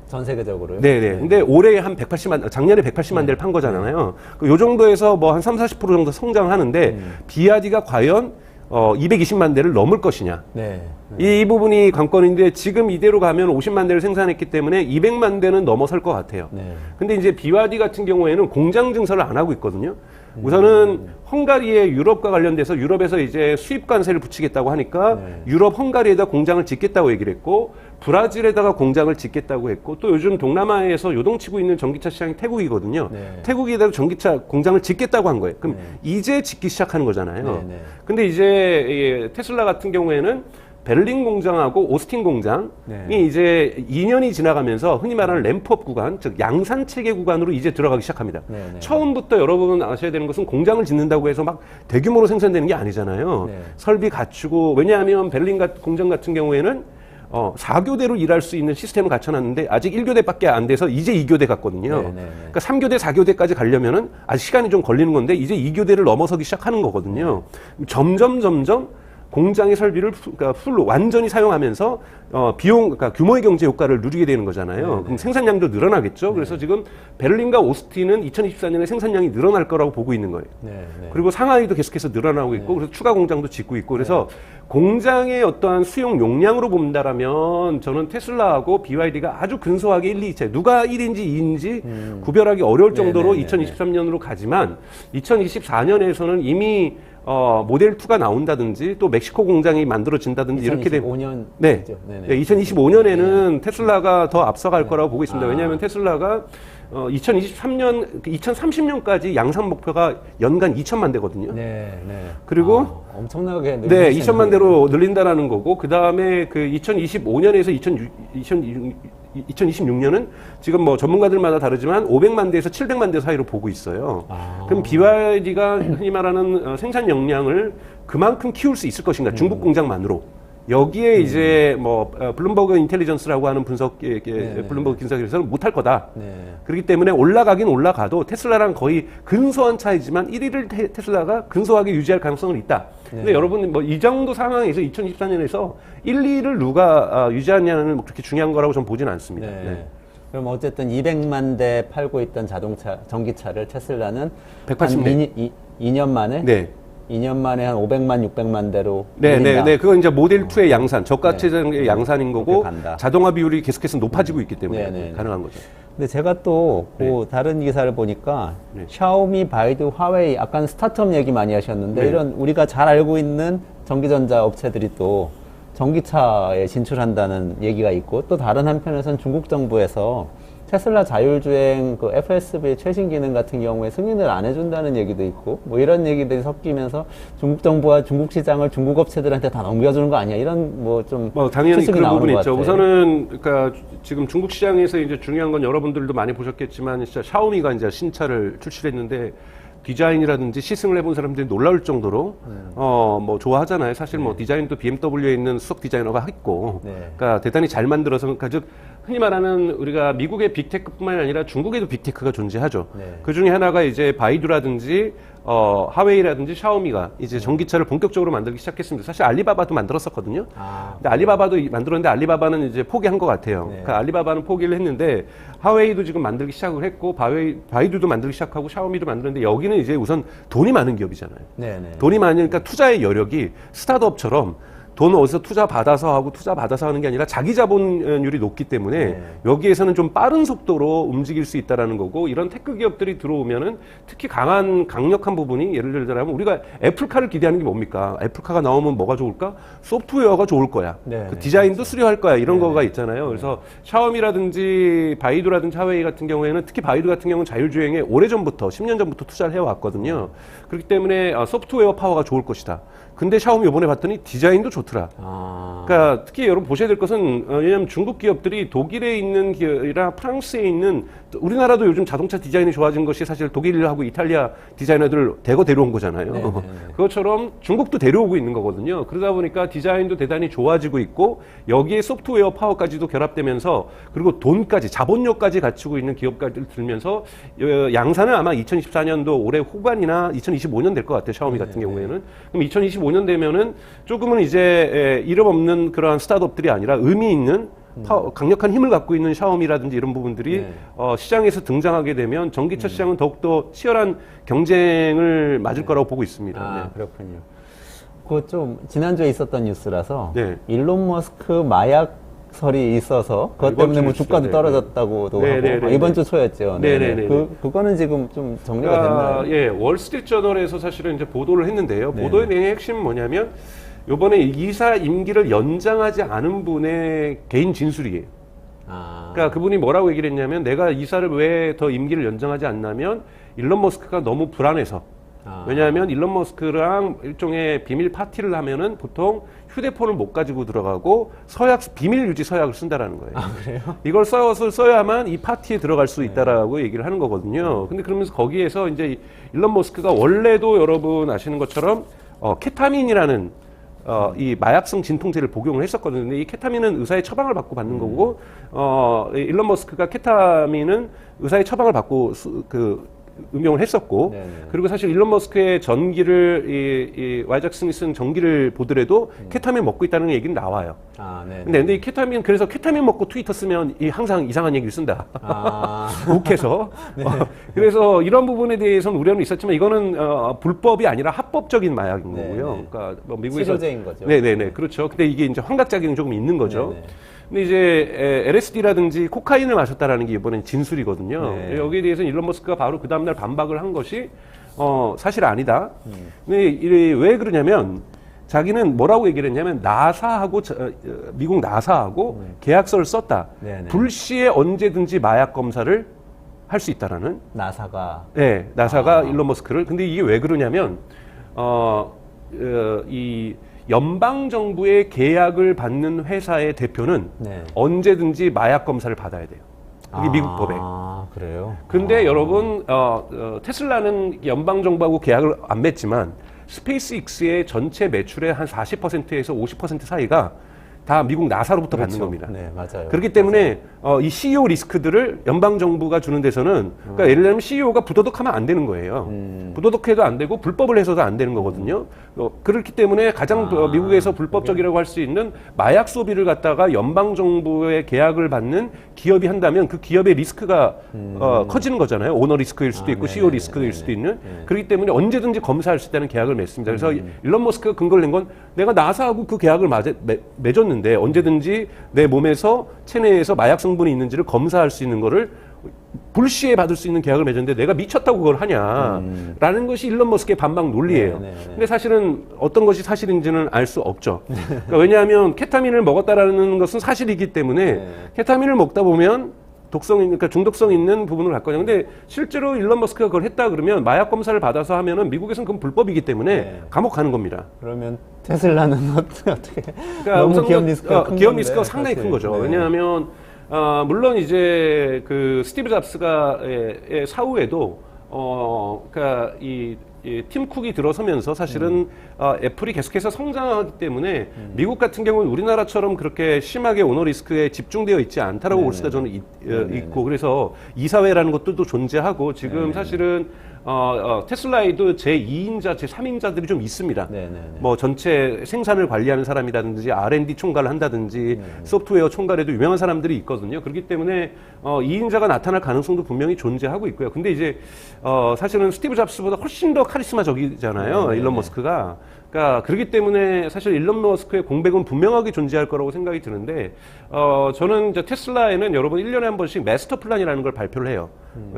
전 세계적으로요? 네네. 근데 올해 한 180만, 작년에 180만 대를 판 거잖아요. 요 정도에서 뭐 한 30, 40% 정도 성장하는데 BYD가 과연 220만 대를 넘을 것이냐. 네. 이 부분이 관건인데 지금 이대로 가면 50만 대를 생산했기 때문에 200만 대는 넘어설 것 같아요. 네. 근데 이제 BYD 같은 경우에는 공장 증설을 안 하고 있거든요. 우선은 헝가리의 유럽과 관련돼서 유럽에서 이제 수입 관세를 붙이겠다고 하니까 유럽 헝가리에다 공장을 짓겠다고 얘기를 했고 브라질에다가 공장을 짓겠다고 했고 또 요즘 동남아에서 요동치고 있는 전기차 시장이 태국이거든요. 태국에다가 전기차 공장을 짓겠다고 한 거예요. 그럼 이제 짓기 시작하는 거잖아요. 근데 이제 테슬라 같은 경우에는 베를린 공장하고 오스틴 공장이 이제 2년이 지나가면서 흔히 말하는 램프업 구간, 즉 양산 체계 구간으로 이제 들어가기 시작합니다. 처음부터 여러분 아셔야 되는 것은 공장을 짓는다고 해서 막 대규모로 생산되는 게 아니잖아요. 설비 갖추고 왜냐하면 베를린 공장 같은 경우에는 4교대로 일할 수 있는 시스템을 갖춰놨는데 아직 1교대밖에 안 돼서 이제 2교대 같거든요. 그러니까 3교대, 4교대까지 가려면은 아직 시간이 좀 걸리는 건데 이제 2교대를 넘어서기 시작하는 거거든요. 점점 공장의 설비를 그러니까 풀로 완전히 사용하면서 그러니까 규모의 경제 효과를 누리게 되는 거잖아요. 그럼 생산량도 늘어나겠죠. 그래서 지금 베를린과 오스틴은 2024년에 생산량이 늘어날 거라고 보고 있는 거예요. 그리고 상하이도 계속해서 늘어나고 있고 그래서 추가 공장도 짓고 있고 그래서 공장의 어떠한 수용 용량으로 본다라면 저는 테슬라하고 BYD가 아주 근소하게 1, 2체 누가 1인지 2인지 구별하기 어려울 정도로 2023년으로 가지만 2024년에서는 이미 모델 2가 나온다든지 또 멕시코 공장이 만들어진다든지 이렇게 되면 2025년 네. 2025년에는 테슬라가 더 앞서갈 거라고 보고 있습니다. 왜냐하면 테슬라가 2030년까지 양산 목표가 연간 2천만 대거든요. 그리고 엄청나게 네, 2천만 대로 늘린다라는 거고 그 다음에 그 2025년에서 2026년은 지금 뭐 전문가들마다 다르지만 500만 대에서 700만 대 사이로 보고 있어요. 그럼 BYD가 흔히 말하는 생산 역량을 그만큼 키울 수 있을 것인가? 중국 공장만으로. 여기에 이제 뭐 블룸버그 인텔리전스라고 하는 블룸버그 분석에서는 못할 거다. 그렇기 때문에 올라가긴 올라가도 테슬라랑 거의 근소한 차이지만 1위를 테슬라가 근소하게 유지할 가능성은 있다. 근데 여러분 뭐 이 정도 상황에서 2024년에서 1, 2를 누가 유지하냐는 뭐 그렇게 중요한 거라고 저는 보지는 않습니다. 그럼 어쨌든 200만 대 팔고 있던 전기차를 테슬라는 180대. 2년 만에 2년 만에 한 500만, 600만 대로 네. 그건 이제 모델 2의 양산, 저가체의 양산인 거고 자동화 비율이 계속해서 높아지고 있기 때문에 가능한 거죠. 근데 제가 또 그 다른 기사를 보니까 샤오미, 바이두, 화웨이 약간 스타트업 얘기 많이 하셨는데 이런 우리가 잘 알고 있는 전기전자 업체들이 또 전기차에 진출한다는 얘기가 있고 또 다른 한편에서는 중국 정부에서 테슬라 자율주행 그 FSB 최신 기능 같은 경우에 승인을 안 해준다는 얘기도 있고 뭐 이런 얘기들이 섞이면서 중국 정부와 중국 시장을 중국 업체들한테 다 넘겨주는 거 아니야 이런 뭐 좀 당연히 그런 부분이 있죠. 우선은 그러니까 지금 중국 시장에서 이제 중요한 건 여러분들도 많이 보셨겠지만 진짜 샤오미가 이제 신차를 출시했는데 디자인이라든지 시승을 해본 사람들이 놀라울 정도로 뭐 좋아하잖아요. 사실 뭐 디자인도 BMW에 있는 수석 디자이너가 했고, 그러니까 대단히 잘 만들어서 그러니까 즉 흔히 말하는 우리가 미국의 빅테크뿐만 아니라 중국에도 빅테크가 존재하죠. 그 중에 하나가 이제 바이두라든지 하웨이라든지 샤오미가 이제 전기차를 본격적으로 만들기 시작했습니다. 사실 알리바바도 만들었었거든요. 근데 알리바바도 만들었는데 알리바바는 이제 포기한 것 같아요. 그러니까 알리바바는 포기를 했는데 하웨이도 지금 만들기 시작을 했고 바이두도 만들기 시작하고 샤오미도 만드는데 여기는 이제 우선 돈이 많은 기업이잖아요. 돈이 많으니까 투자의 여력이 스타트업처럼 돈 어디서 투자 받아서 하는 게 아니라 자기 자본율이 높기 때문에 여기에서는 좀 빠른 속도로 움직일 수 있다라는 거고 이런 테크 기업들이 들어오면은 특히 강력한 부분이 예를 들자면 우리가 애플카를 기대하는 게 뭡니까? 애플카가 나오면 뭐가 좋을까? 소프트웨어가 좋을 거야. 그 디자인도 수려할 거야. 이런 거가 있잖아요. 그래서 샤오미라든지 바이두라든지 하웨이 같은 경우에는 특히 바이두 같은 경우는 자율주행에 오래전부터 10년 전부터 투자를 해왔거든요. 그렇기 때문에 소프트웨어 파워가 좋을 것이다. 근데 샤오미 이번에 봤더니 디자인도 좋더라. 그러니까 특히 여러분 보셔야 될 것은 왜냐하면 중국 기업들이 독일에 있는 기업이라 프랑스에 있는 우리나라도 요즘 자동차 디자인이 좋아진 것이 사실 독일하고 이탈리아 디자이너들을 대거 데려온 거잖아요. 그것처럼 중국도 데려오고 있는 거거든요. 그러다 보니까 디자인도 대단히 좋아지고 있고 여기에 소프트웨어 파워까지도 결합되면서 그리고 돈까지 자본력까지 갖추고 있는 기업까지 들면서 양산은 아마 2024년도 올해 후반이나 2025년 될 것 같아요. 샤오미 같은 경우에는. 그럼 2025년 되면은 조금은 이제 이름 없는 그러한 스타트업들이 아니라 의미 있는 강력한 힘을 갖고 있는 샤오미라든지 이런 부분들이 시장에서 등장하게 되면 전기차 시장은 더욱더 치열한 경쟁을 맞을 거라고 보고 있습니다. 그렇군요. 그 좀 지난주에 있었던 뉴스라서 일론 머스크 마약설이 있어서 그것 때문에 뭐 주가도 떨어졌다고도 하고 이번 주 초였죠. 그거는 지금 좀 정리가 됐나요? 월스트리트저널에서 사실은 이제 보도를 했는데요. 보도의 내용의 핵심은 뭐냐면 이번에 이사 임기를 연장하지 않은 분의 개인 진술이에요. 그러니까 그분이 뭐라고 얘기를 했냐면 내가 이사를 왜 더 임기를 연장하지 않냐면 일론 머스크가 너무 불안해서 왜냐하면 일론 머스크랑 일종의 비밀 파티를 하면은 보통 휴대폰을 못 가지고 들어가고 비밀 유지 서약을 쓴다라는 거예요. 그래요? 이걸 써야만 이 파티에 들어갈 수 있다라고 얘기를 하는 거거든요. 근데 그러면서 거기에서 이제 일론 머스크가 원래도 여러분 아시는 것처럼 케타민이라는 이 마약성 진통제를 복용을 했었거든요. 근데 이 케타민은 의사의 처방을 받고 받는 거고, 일론 머스크가 케타민은 의사의 처방을 받고 음용을 했었고, 네네. 그리고 사실 일론 머스크의 전기를 이 와이작슨이 쓴 전기를 보더라도 케타민 먹고 있다는 얘기는 나와요. 아, 네. 근데 이 케타민, 그래서 케타민 먹고 트위터 쓰면 항상 이상한 얘기를 쓴다. 아, 욱해서. 그래서 이런 부분에 대해서는 우려는 있었지만 이거는 불법이 아니라 합법적인 마약인 네네. 거고요. 그러니까 뭐 미국에서 치료제인 거죠. 네네네, 그렇죠. 근데 이게 이제 환각작용이 조금 있는 거죠. 네네. 근데 이제 LSD라든지 코카인을 마셨다라는 게 이번엔 진술이거든요. 네. 여기에 대해서는 일론 머스크가 바로 그 다음날 반박을 한 것이 사실 아니다. 근데 왜 그러냐면 자기는 뭐라고 얘기를 했냐면 나사하고 미국 나사하고 계약서를 썼다. 네네. 불시에 언제든지 마약 검사를 할 수 있다라는. 나사가. 네, 나사가 일론 머스크를. 근데 이게 왜 그러냐면 이 연방 정부의 계약을 받는 회사의 대표는 네. 언제든지 마약 검사를 받아야 돼요. 그게 미국 법에. 아, 그래요? 근데 여러분 테슬라는 연방 정부하고 계약을 안 맺지만 스페이스X의 전체 매출의 한 40%에서 50% 사이가 다 미국 나사로부터 받는 그렇죠. 겁니다. 네, 맞아요. 그렇기 때문에 이 CEO 리스크들을 연방 정부가 주는 데서는 그러니까 예를 들면 CEO가 부도덕하면 안 되는 거예요. 부도덕해도 안 되고 불법을 해서도 안 되는 거거든요. 그렇기 때문에 가장 미국에서 불법적이라고 할 수 있는 마약 소비를 갖다가 연방 정부의 계약을 받는 기업이 한다면 그 기업의 리스크가 커지는 거잖아요. 오너 리스크일 수도 있고 CEO 리스크일 수도 있는. 그렇기 때문에 언제든지 검사할 수 있다는 계약을 맺습니다. 그래서 일론 머스크가 근거를 낸 건 내가 나사하고 그 계약을 맺었는데 언제든지 내 몸에서 체내에서 마약 성분이 있는지를 검사할 수 있는 거를 불시에 받을 수 있는 계약을 맺었는데 내가 미쳤다고 그걸 하냐라는 것이 일론 머스크의 반박 논리예요. 근데 사실은 어떤 것이 사실인지는 알 수 없죠. 그러니까 왜냐하면 케타민을 먹었다라는 것은 사실이기 때문에 케타민을 먹다 보면 그러니까 중독성 있는 부분을 갖거든요. 근데 실제로 일론 머스크가 그걸 했다 그러면 마약 검사를 받아서 하면은 미국에서는 그건 불법이기 때문에 감옥 가는 겁니다. 그러면 테슬라는 어떻게? 그러니까 너무 우선 기업 리스크가 큰 기업 건데, 리스크가 상당히 사실. 큰 거죠. 네. 왜냐하면 물론 이제 그 스티브 잡스가의 사후에도 그러니까 이 팀 쿡이 들어서면서 사실은 애플이 계속해서 성장하기 때문에 미국 같은 경우는 우리나라처럼 그렇게 심하게 오너 리스크에 집중되어 있지 않다라고 볼 수가 저는 있고 그래서 이사회라는 것들도 존재하고 지금 사실은 테슬라에도 제2인자, 제3인자들이 좀 있습니다. 뭐 전체 생산을 관리하는 사람이라든지 R&D 총괄을 한다든지 소프트웨어 총괄에도 유명한 사람들이 있거든요. 그렇기 때문에 2인자가 나타날 가능성도 분명히 존재하고 있고요. 근데 이제 사실은 스티브 잡스보다 훨씬 더 카리스마적이잖아요. 일론 머스크가. 그러니까 그렇기 때문에 사실 일론 머스크의 공백은 분명하게 존재할 거라고 생각이 드는데 저는 이제 테슬라에는 여러분 1년에 한 번씩 마스터 플랜이라는 걸 발표를 해요.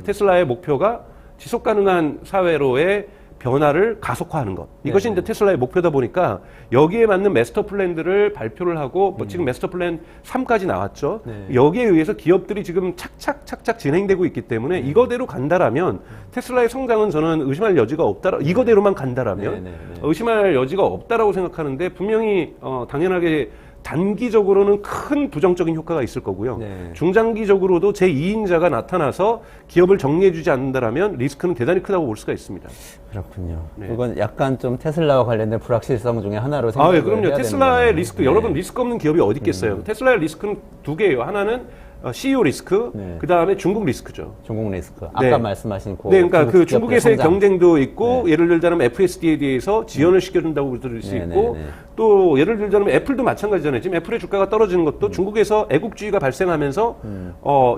테슬라의 목표가 지속 가능한 사회로의 변화를 가속화하는 것. 이것이 이제 테슬라의 목표다 보니까 여기에 맞는 마스터 플랜들을 발표를 하고 뭐 지금 마스터 플랜 3까지 나왔죠. 여기에 의해서 기업들이 지금 착착 진행되고 있기 때문에 이거대로 간다라면 테슬라의 성장은 저는 의심할 여지가 없다. 이거대로만 간다라면 의심할 여지가 없다라고 생각하는데 분명히 당연하게 단기적으로는 큰 부정적인 효과가 있을 거고요. 중장기적으로도 제2인자가 나타나서 기업을 정리해주지 않는다라면 리스크는 대단히 크다고 볼 수가 있습니다. 그렇군요. 그건 약간 좀 테슬라와 관련된 불확실성 중에 하나로 아, 생각을 예, 그럼요. 해야 테슬라의 되는 리스크, 거네요. 여러분 리스크 없는 기업이 어디 있겠어요? 테슬라의 리스크는 두 개예요. 하나는 CEO 리스크, 그 다음에 중국 리스크죠. 중국 리스크. 아까 말씀하신 그 네, 그러니까 그 중국 중국에서의 성장. 경쟁도 있고 예를 들자면 FSD에 대해서 지원을 시켜준다고 들을 수 있고 또 예를 들자면 애플도 마찬가지잖아요. 지금 애플의 주가가 떨어지는 것도 중국에서 애국주의가 발생하면서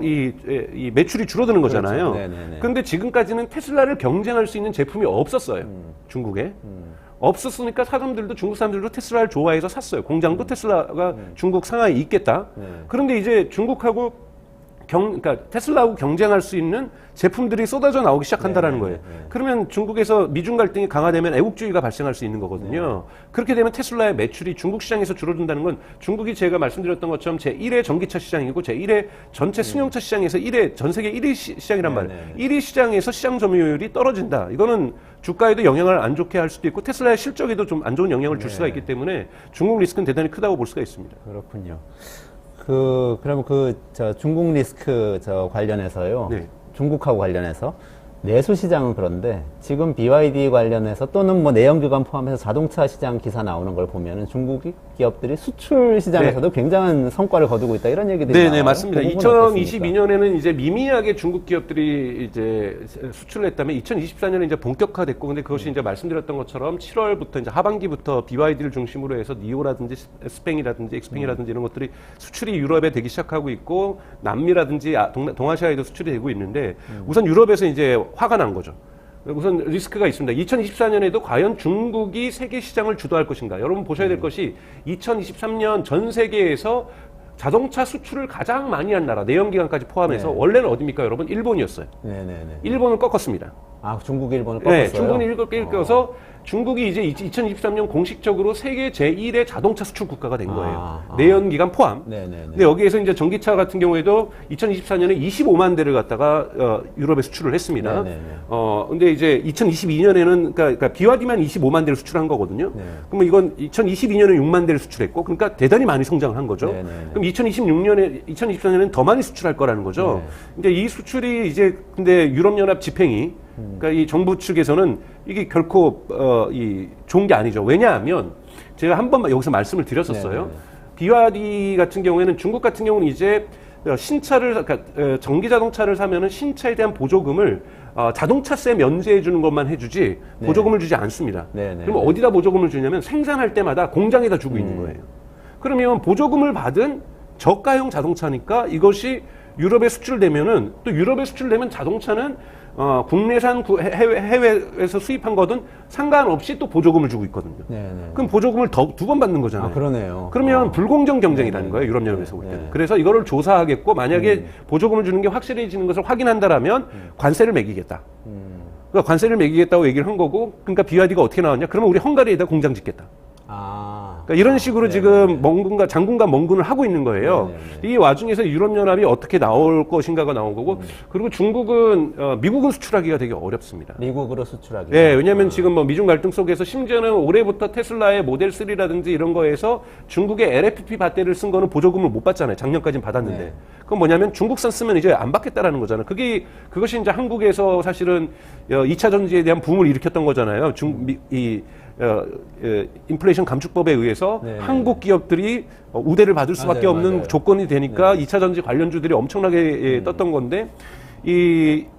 이 매출이 줄어드는 거잖아요. 그런데 지금까지는 테슬라를 경쟁할 수 있는 제품이 없었어요. 중국에. 없었으니까 사람들도 중국 사람들도 테슬라를 좋아해서 샀어요. 공장도 테슬라가 중국 상하이에 있겠다. 그런데 이제 중국하고 그러니까 테슬라하고 경쟁할 수 있는 제품들이 쏟아져 나오기 시작한다라는 거예요. 그러면 중국에서 미중 갈등이 강화되면 애국주의가 발생할 수 있는 거거든요. 그렇게 되면 테슬라의 매출이 중국 시장에서 줄어든다는 건 중국이 제가 말씀드렸던 것처럼 제1회 전기차 시장이고 제1회 전체 승용차 시장에서 1회 전 세계 1위 시장이란 말이에요. 1위 시장에서 시장 점유율이 떨어진다. 이거는 주가에도 영향을 안 좋게 할 수도 있고 테슬라의 실적에도 좀 안 좋은 영향을 줄 수가 있기 때문에 중국 리스크는 대단히 크다고 볼 수가 있습니다. 그렇군요. 그러면 중국 리스크 관련해서요. 중국하고 관련해서 내수 시장은 그런데 지금 BYD 관련해서 또는 뭐 내연기관 포함해서 자동차 시장 기사 나오는 걸 보면은 중국 기업들이 수출 시장에서도 굉장한 성과를 거두고 있다 이런 얘기들이 네, 나와요. 맞습니다. 그 부분은 어떻습니까? 2022년에는 이제 미미하게 중국 기업들이 이제 수출을 했다면 2024년에 이제 본격화됐고, 근데 그것이 이제 말씀드렸던 것처럼 7월부터 이제 하반기부터 BYD를 중심으로 해서 니오라든지 스팽이라든지 엑스팽이라든지 이런 것들이 수출이 유럽에 되기 시작하고 있고, 남미라든지 동아시아에도 수출이 되고 있는데, 우선 유럽에서 이제 화가 난 거죠. 우선 리스크가 있습니다. 2024년에도 과연 중국이 세계 시장을 주도할 것인가? 여러분 보셔야 될 것이 2023년 전 세계에서 자동차 수출을 가장 많이 한 나라, 내연기관까지 포함해서 원래는 어디입니까, 여러분? 일본이었어요. 네네네. 일본을 꺾었습니다. 아, 중국, 일본을 꺾었어요? 네, 중국은 꺾어서 중국이 이제 2023년 공식적으로 세계 제1의 자동차 수출 국가가 된 거예요. 내연기관 포함. 네네네. 근데 여기에서 이제 전기차 같은 경우에도 2024년에 25만 대를 갖다가 유럽에 수출을 했습니다. 네네네. 근데 이제 2022년에는 그러니까 BYD만 25만 대를 수출한 거거든요. 네. 그러면 이건 2022년에 6만 대를 수출했고, 그러니까 대단히 많이 성장을 한 거죠. 네네네. 그럼 2024년에는 더 많이 수출할 거라는 거죠. 근데 이 수출이 이제 근데 유럽연합 집행이 그러니까 이 정부 측에서는 이게 결코 이 좋은 게 아니죠. 왜냐하면 제가 한 번만 여기서 말씀을 드렸었어요. 네네네. BYD 같은 경우에는, 중국 같은 경우는 이제 신차를, 그러니까 전기 자동차를 사면은 신차에 대한 보조금을 자동차세 면제해 주는 것만 해주지 네. 보조금을 주지 않습니다. 네네. 그럼 어디다 보조금을 주냐면 생산할 때마다 공장에다 주고 있는 거예요. 그러면 보조금을 받은 저가형 자동차니까 이것이 유럽에 수출되면은, 또 유럽에 수출되면 자동차는 국내산 해외에서 수입한 거든 상관없이 또 보조금을 주고 있거든요. 네네. 그럼 보조금을 두 번 받는 거잖아요. 아, 그러네요. 그러면 불공정 경쟁이라는 거예요, 유럽연합에서 볼 때는. 네. 그래서 이거를 조사하겠고, 만약에 보조금을 주는 게 확실해지는 것을 확인한다라면 관세를 매기겠다. 그러니까 관세를 매기겠다고 얘기를 한 거고, 그러니까 BYD가 어떻게 나왔냐? 그러면 우리 헝가리에다 공장 짓겠다. 아. 그러니까 이런 식으로 지금 장군과 멍군을 하고 있는 거예요. 네네네. 이 와중에서 유럽연합이 어떻게 나올 것인가가 나온 거고, 그리고 중국은 미국은 수출하기가 되게 어렵습니다. 미국으로 수출하기. 네, 왜냐하면 지금 뭐 미중 갈등 속에서 심지어는 올해부터 테슬라의 모델 3라든지 이런 거에서 중국의 LFP 배터리를 쓴 거는 보조금을 못 받잖아요. 작년까지는 받았는데. 네. 그건 뭐냐면 중국산 쓰면 이제 안 받겠다라는 거잖아요. 그것이 이제 한국에서 사실은 2차 전지에 대한 붐을 일으켰던 거잖아요. 인플레이션 감축법에 의해서 네네. 한국 기업들이 우대를 받을 수밖에 맞아요, 없는 맞아요. 조건이 되니까 2차 전지 관련주들이 엄청나게 떴던 건데,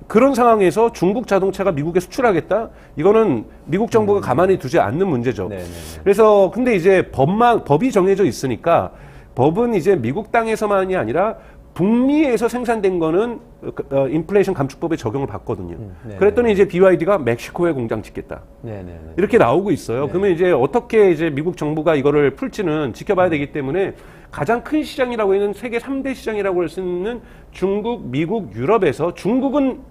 그런 상황에서 중국 자동차가 미국에 수출하겠다? 이거는 미국 정부가 가만히 두지 않는 문제죠. 네네네. 그래서 근데 이제 법이 정해져 있으니까, 법은 이제 미국 땅에서만이 아니라 북미에서 생산된 거는 인플레이션 감축법에 적용을 받거든요. 네네. 그랬더니 이제 BYD가 멕시코에 공장 짓겠다. 네네네. 이렇게 나오고 있어요. 그러면 이제 어떻게 이제 미국 정부가 이거를 풀지는 지켜봐야 되기 때문에, 가장 큰 시장이라고 하는 세계 3대 시장이라고 할 수 있는 중국, 미국, 유럽에서, 중국은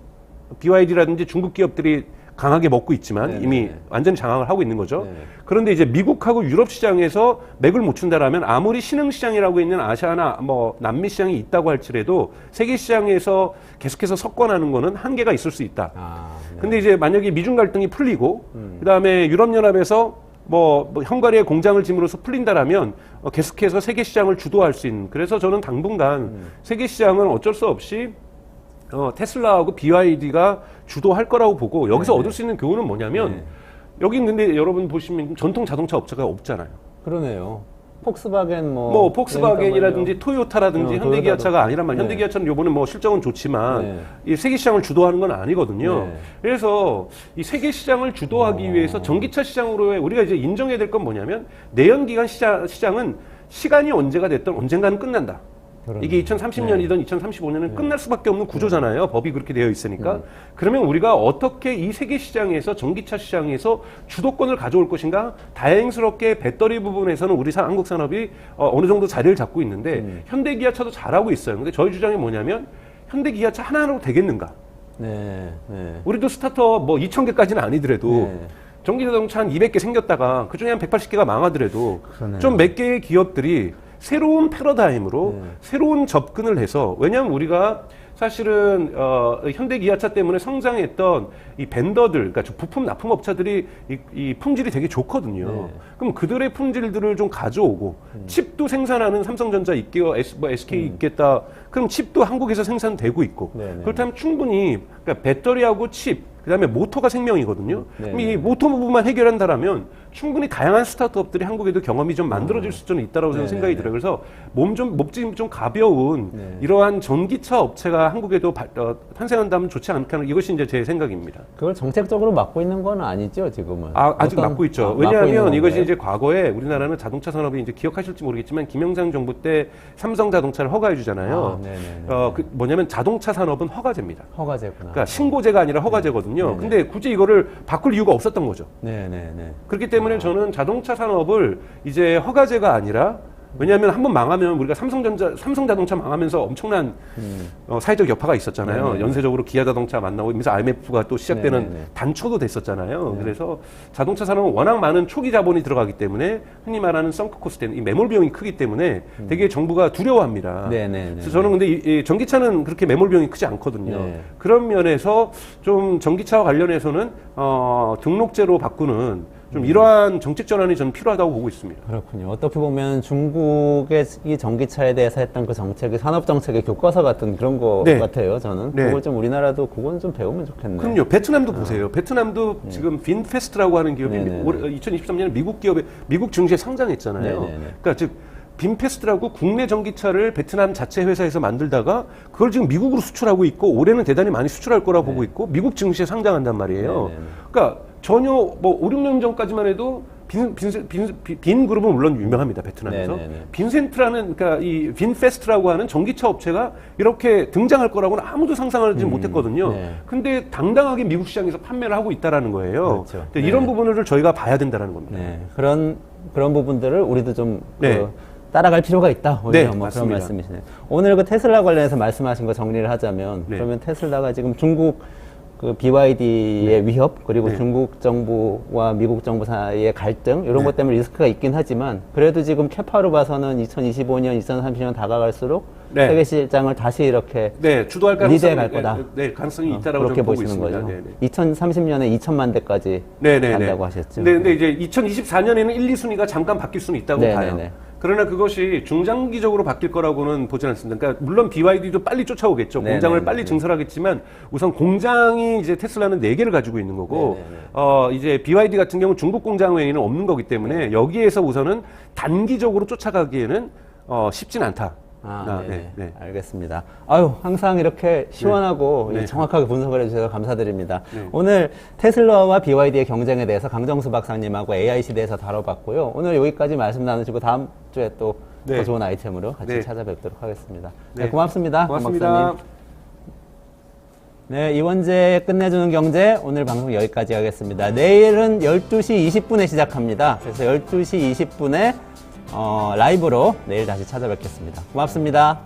BYD라든지 중국 기업들이 강하게 먹고 있지만 네네. 이미 완전히 장악을 하고 있는 거죠. 네네. 그런데 이제 미국하고 유럽 시장에서 맥을 못 춘다라면, 아무리 신흥 시장이라고 있는 아시아나 뭐 남미 시장이 있다고 할지라도 세계 시장에서 계속해서 석권하는 거는 한계가 있을 수 있다. 네. 근데 이제 만약에 미중 갈등이 풀리고 그다음에 유럽연합에서 뭐 헝가리의 공장을 짐으로써 풀린다라면 계속해서 세계 시장을 주도할 수 있는, 그래서 저는 당분간 세계 시장은 어쩔 수 없이 테슬라하고 BYD가 주도할 거라고 보고, 여기서 얻을 수 있는 교훈은 뭐냐면, 여기 근데 여러분 보시면 전통 자동차 업체가 없잖아요. 그러네요. 폭스바겐 뭐 폭스바겐이라든지 토요타라든지 현대기아차가 아니란 말이에요. 네. 현대기아차는 요번에 뭐 실적은 좋지만 네. 이 세계 시장을 주도하는 건 아니거든요. 네. 그래서 이 세계 시장을 주도하기 위해서 전기차 시장으로의 우리가 이제 인정해야 될 건 뭐냐면, 내연기관 시장은 시간이 언제가 됐든 언젠가는 끝난다. 그러네. 이게 2030년이든 2035년은 끝날 수밖에 없는 구조잖아요. 법이 그렇게 되어 있으니까. 그러면 우리가 어떻게 이 세계 시장에서, 전기차 시장에서 주도권을 가져올 것인가? 다행스럽게 배터리 부분에서는 우리 한국 산업이 어느 정도 자리를 잡고 있는데, 현대기아차도 잘하고 있어요. 근데 저희 주장이 뭐냐면, 현대기아차 하나로 되겠는가? 네. 네. 우리도 스타터 뭐 2,000개까지는 아니더라도 네. 전기자동차 한 200개 생겼다가 그중에 한 180개가 망하더라도 그러네요. 좀 몇 개의 기업들이 새로운 패러다임으로 새로운 접근을 해서, 왜냐하면 우리가 사실은 현대기아차 때문에 성장했던 이 벤더들, 그러니까 부품 납품업체들이 이 품질이 되게 좋거든요. 그럼 그들의 품질들을 좀 가져오고, 칩도 생산하는 삼성전자 있게요, SK 있겠다. 그럼 칩도 한국에서 생산되고 있고 네네. 그렇다면 충분히 그러니까 배터리하고 칩 그다음에 모터가 생명이거든요. 그럼 이 모터 부분만 해결한다라면 충분히 다양한 스타트업들이 한국에도 경험이 좀 만들어질 수는 있다라고 저는 생각이 들어요. 그래서 몸집이 좀 가벼운 이러한 전기차 업체가 한국에도 탄생한다면 좋지 않을까 하는 이것이 이제 제 생각입니다. 그걸 정책적으로 막고 있는 건 아니죠, 지금은? 아직 어떤- 막고 있죠. 막고 있는 왜냐하면 이것이 건가요? 이제 과거에 우리나라는 자동차 산업이 이제 기억하실지 모르겠지만 김영삼 정부 때 삼성 자동차를 허가해 주잖아요. 네네네. 뭐냐면 자동차 산업은 허가제입니다. 허가제구나. 그러니까 신고제가 아니라 허가제거든요. 근데 굳이 이거를 바꿀 이유가 없었던 거죠. 네네네. 그렇기 때문에 저는 자동차 산업을 이제 허가제가 아니라 왜냐하면 한번 망하면 우리가 삼성 자동차 망하면서 엄청난 사회적 여파가 있었잖아요. 네네. 연쇄적으로 기아 자동차 만나고 이면서 IMF가 또 시작되는 네네네. 단초도 됐었잖아요. 그래서 자동차 산업은 워낙 많은 초기 자본이 들어가기 때문에 흔히 말하는 썬크 코스트, 이 매몰 비용이 크기 때문에 되게 정부가 두려워합니다. 네네네. 그래서 저는 근데 이 전기차는 그렇게 매몰 비용이 크지 않거든요. 네. 그런 면에서 좀 전기차와 관련해서는 등록제로 바꾸는 좀 이러한 정책 전환이 저는 필요하다고 보고 있습니다. 그렇군요. 어떻게 보면 중국의 이 전기차에 대해서 했던 그 정책이 산업 정책의 교과서 같은 그런 거 네. 같아요. 저는 네. 그걸 좀 우리나라도 그건 좀 배우면 좋겠네요. 그럼요. 베트남도 보세요. 베트남도 지금 빈페스트라고 하는 기업이 네네네. 2023년에 미국 기업에 미국 증시에 상장했잖아요. 네네네. 그러니까 즉 빈페스트라고 국내 전기차를 베트남 자체 회사에서 만들다가 그걸 지금 미국으로 수출하고 있고 올해는 대단히 많이 수출할 거라고 보고 있고 미국 증시에 상장한단 말이에요. 네네네. 그러니까 전혀 뭐 5, 6년 전까지만 해도 빈 그룹은 물론 유명합니다. 베트남에서. 네네네. 빈센트라는 그러니까 이 빈페스트라고 하는 전기차 업체가 이렇게 등장할 거라고는 아무도 상상하지 못했거든요. 네. 근데 당당하게 미국 시장에서 판매를 하고 있다라는 거예요. 그렇죠. 근데 이런 부분을 저희가 봐야 된다는 겁니다. 네. 그런 부분들을 우리도 좀 네. 따라갈 필요가 있다. 오히려 네, 뭐 그런 맞습니다. 말씀이시네요. 오늘 그 테슬라 관련해서 말씀하신 거 정리를 하자면 네. 그러면 테슬라가 지금 중국 그 BYD의 위협 그리고 네. 중국 정부와 미국 정부 사이의 갈등 이런 것 때문에 리스크가 있긴 하지만 그래도 지금 캐파로 봐서는 2025년, 2030년 다가갈수록 네. 세계 시장을 다시 이렇게 네, 주도할 리드해 가능성이 갈 거다. 네, 가능성이 있다라고 그렇게 저는 보고 보시는 있습니다. 거죠. 네, 2030년에 2천만 대까지 간다고 하셨죠. 네, 근데 이제 2024년에는 1, 2순위가 잠깐 바뀔 수는 있다고 네, 봐요. 네, 네. 그러나 그것이 중장기적으로 바뀔 거라고는 보지는 않습니다. 그러니까 물론 BYD도 빨리 쫓아오겠죠. 네, 공장을 네, 빨리 네. 증설하겠지만 우선 공장이 이제 테슬라는 4개를 가지고 있는 거고 네, 네, 이제 BYD 같은 경우는 중국 공장 외에는 없는 거기 때문에 여기에서 우선은 단기적으로 쫓아가기에는 쉽진 않다. 네. 알겠습니다. 아유, 항상 이렇게 시원하고 네. 정확하게 분석을 해주셔서 감사드립니다. 네. 오늘 테슬라와 BYD의 경쟁에 대해서 강정수 박사님하고 AI 시대에서 다뤄봤고요. 오늘 여기까지 말씀 나누시고 다음 주에 또 더 네. 좋은 아이템으로 같이 네. 찾아뵙도록 하겠습니다. 네, 네. 고맙습니다. 고맙습니다. 강 박사님. 네, 이원재 끝내주는 경제 오늘 방송 여기까지 하겠습니다. 내일은 12시 20분에 시작합니다. 그래서 12시 20분에 라이브로 내일 다시 찾아뵙겠습니다. 고맙습니다.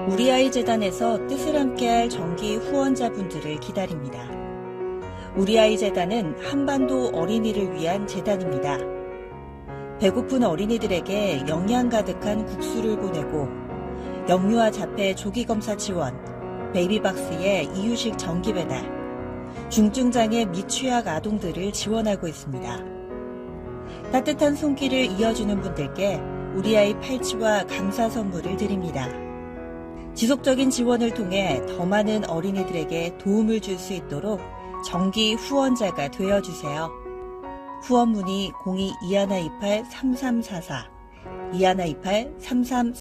우리 아이 재단에서 뜻을 함께할 정기 후원자분들을 기다립니다. 우리 아이 재단은 한반도 어린이를 위한 재단입니다. 배고픈 어린이들에게 영양 가득한 국수를 보내고 영유아 자폐 조기 검사 지원, 베이비박스의 이유식 정기 배달, 중증장애 및 취약 아동들을 지원하고 있습니다. 따뜻한 손길을 이어주는 분들께 우리 아이 팔찌와 감사 선물을 드립니다. 지속적인 지원을 통해 더 많은 어린이들에게 도움을 줄 수 있도록 정기 후원자가 되어주세요. 후원 문의 02-2128-3344, 2128-3344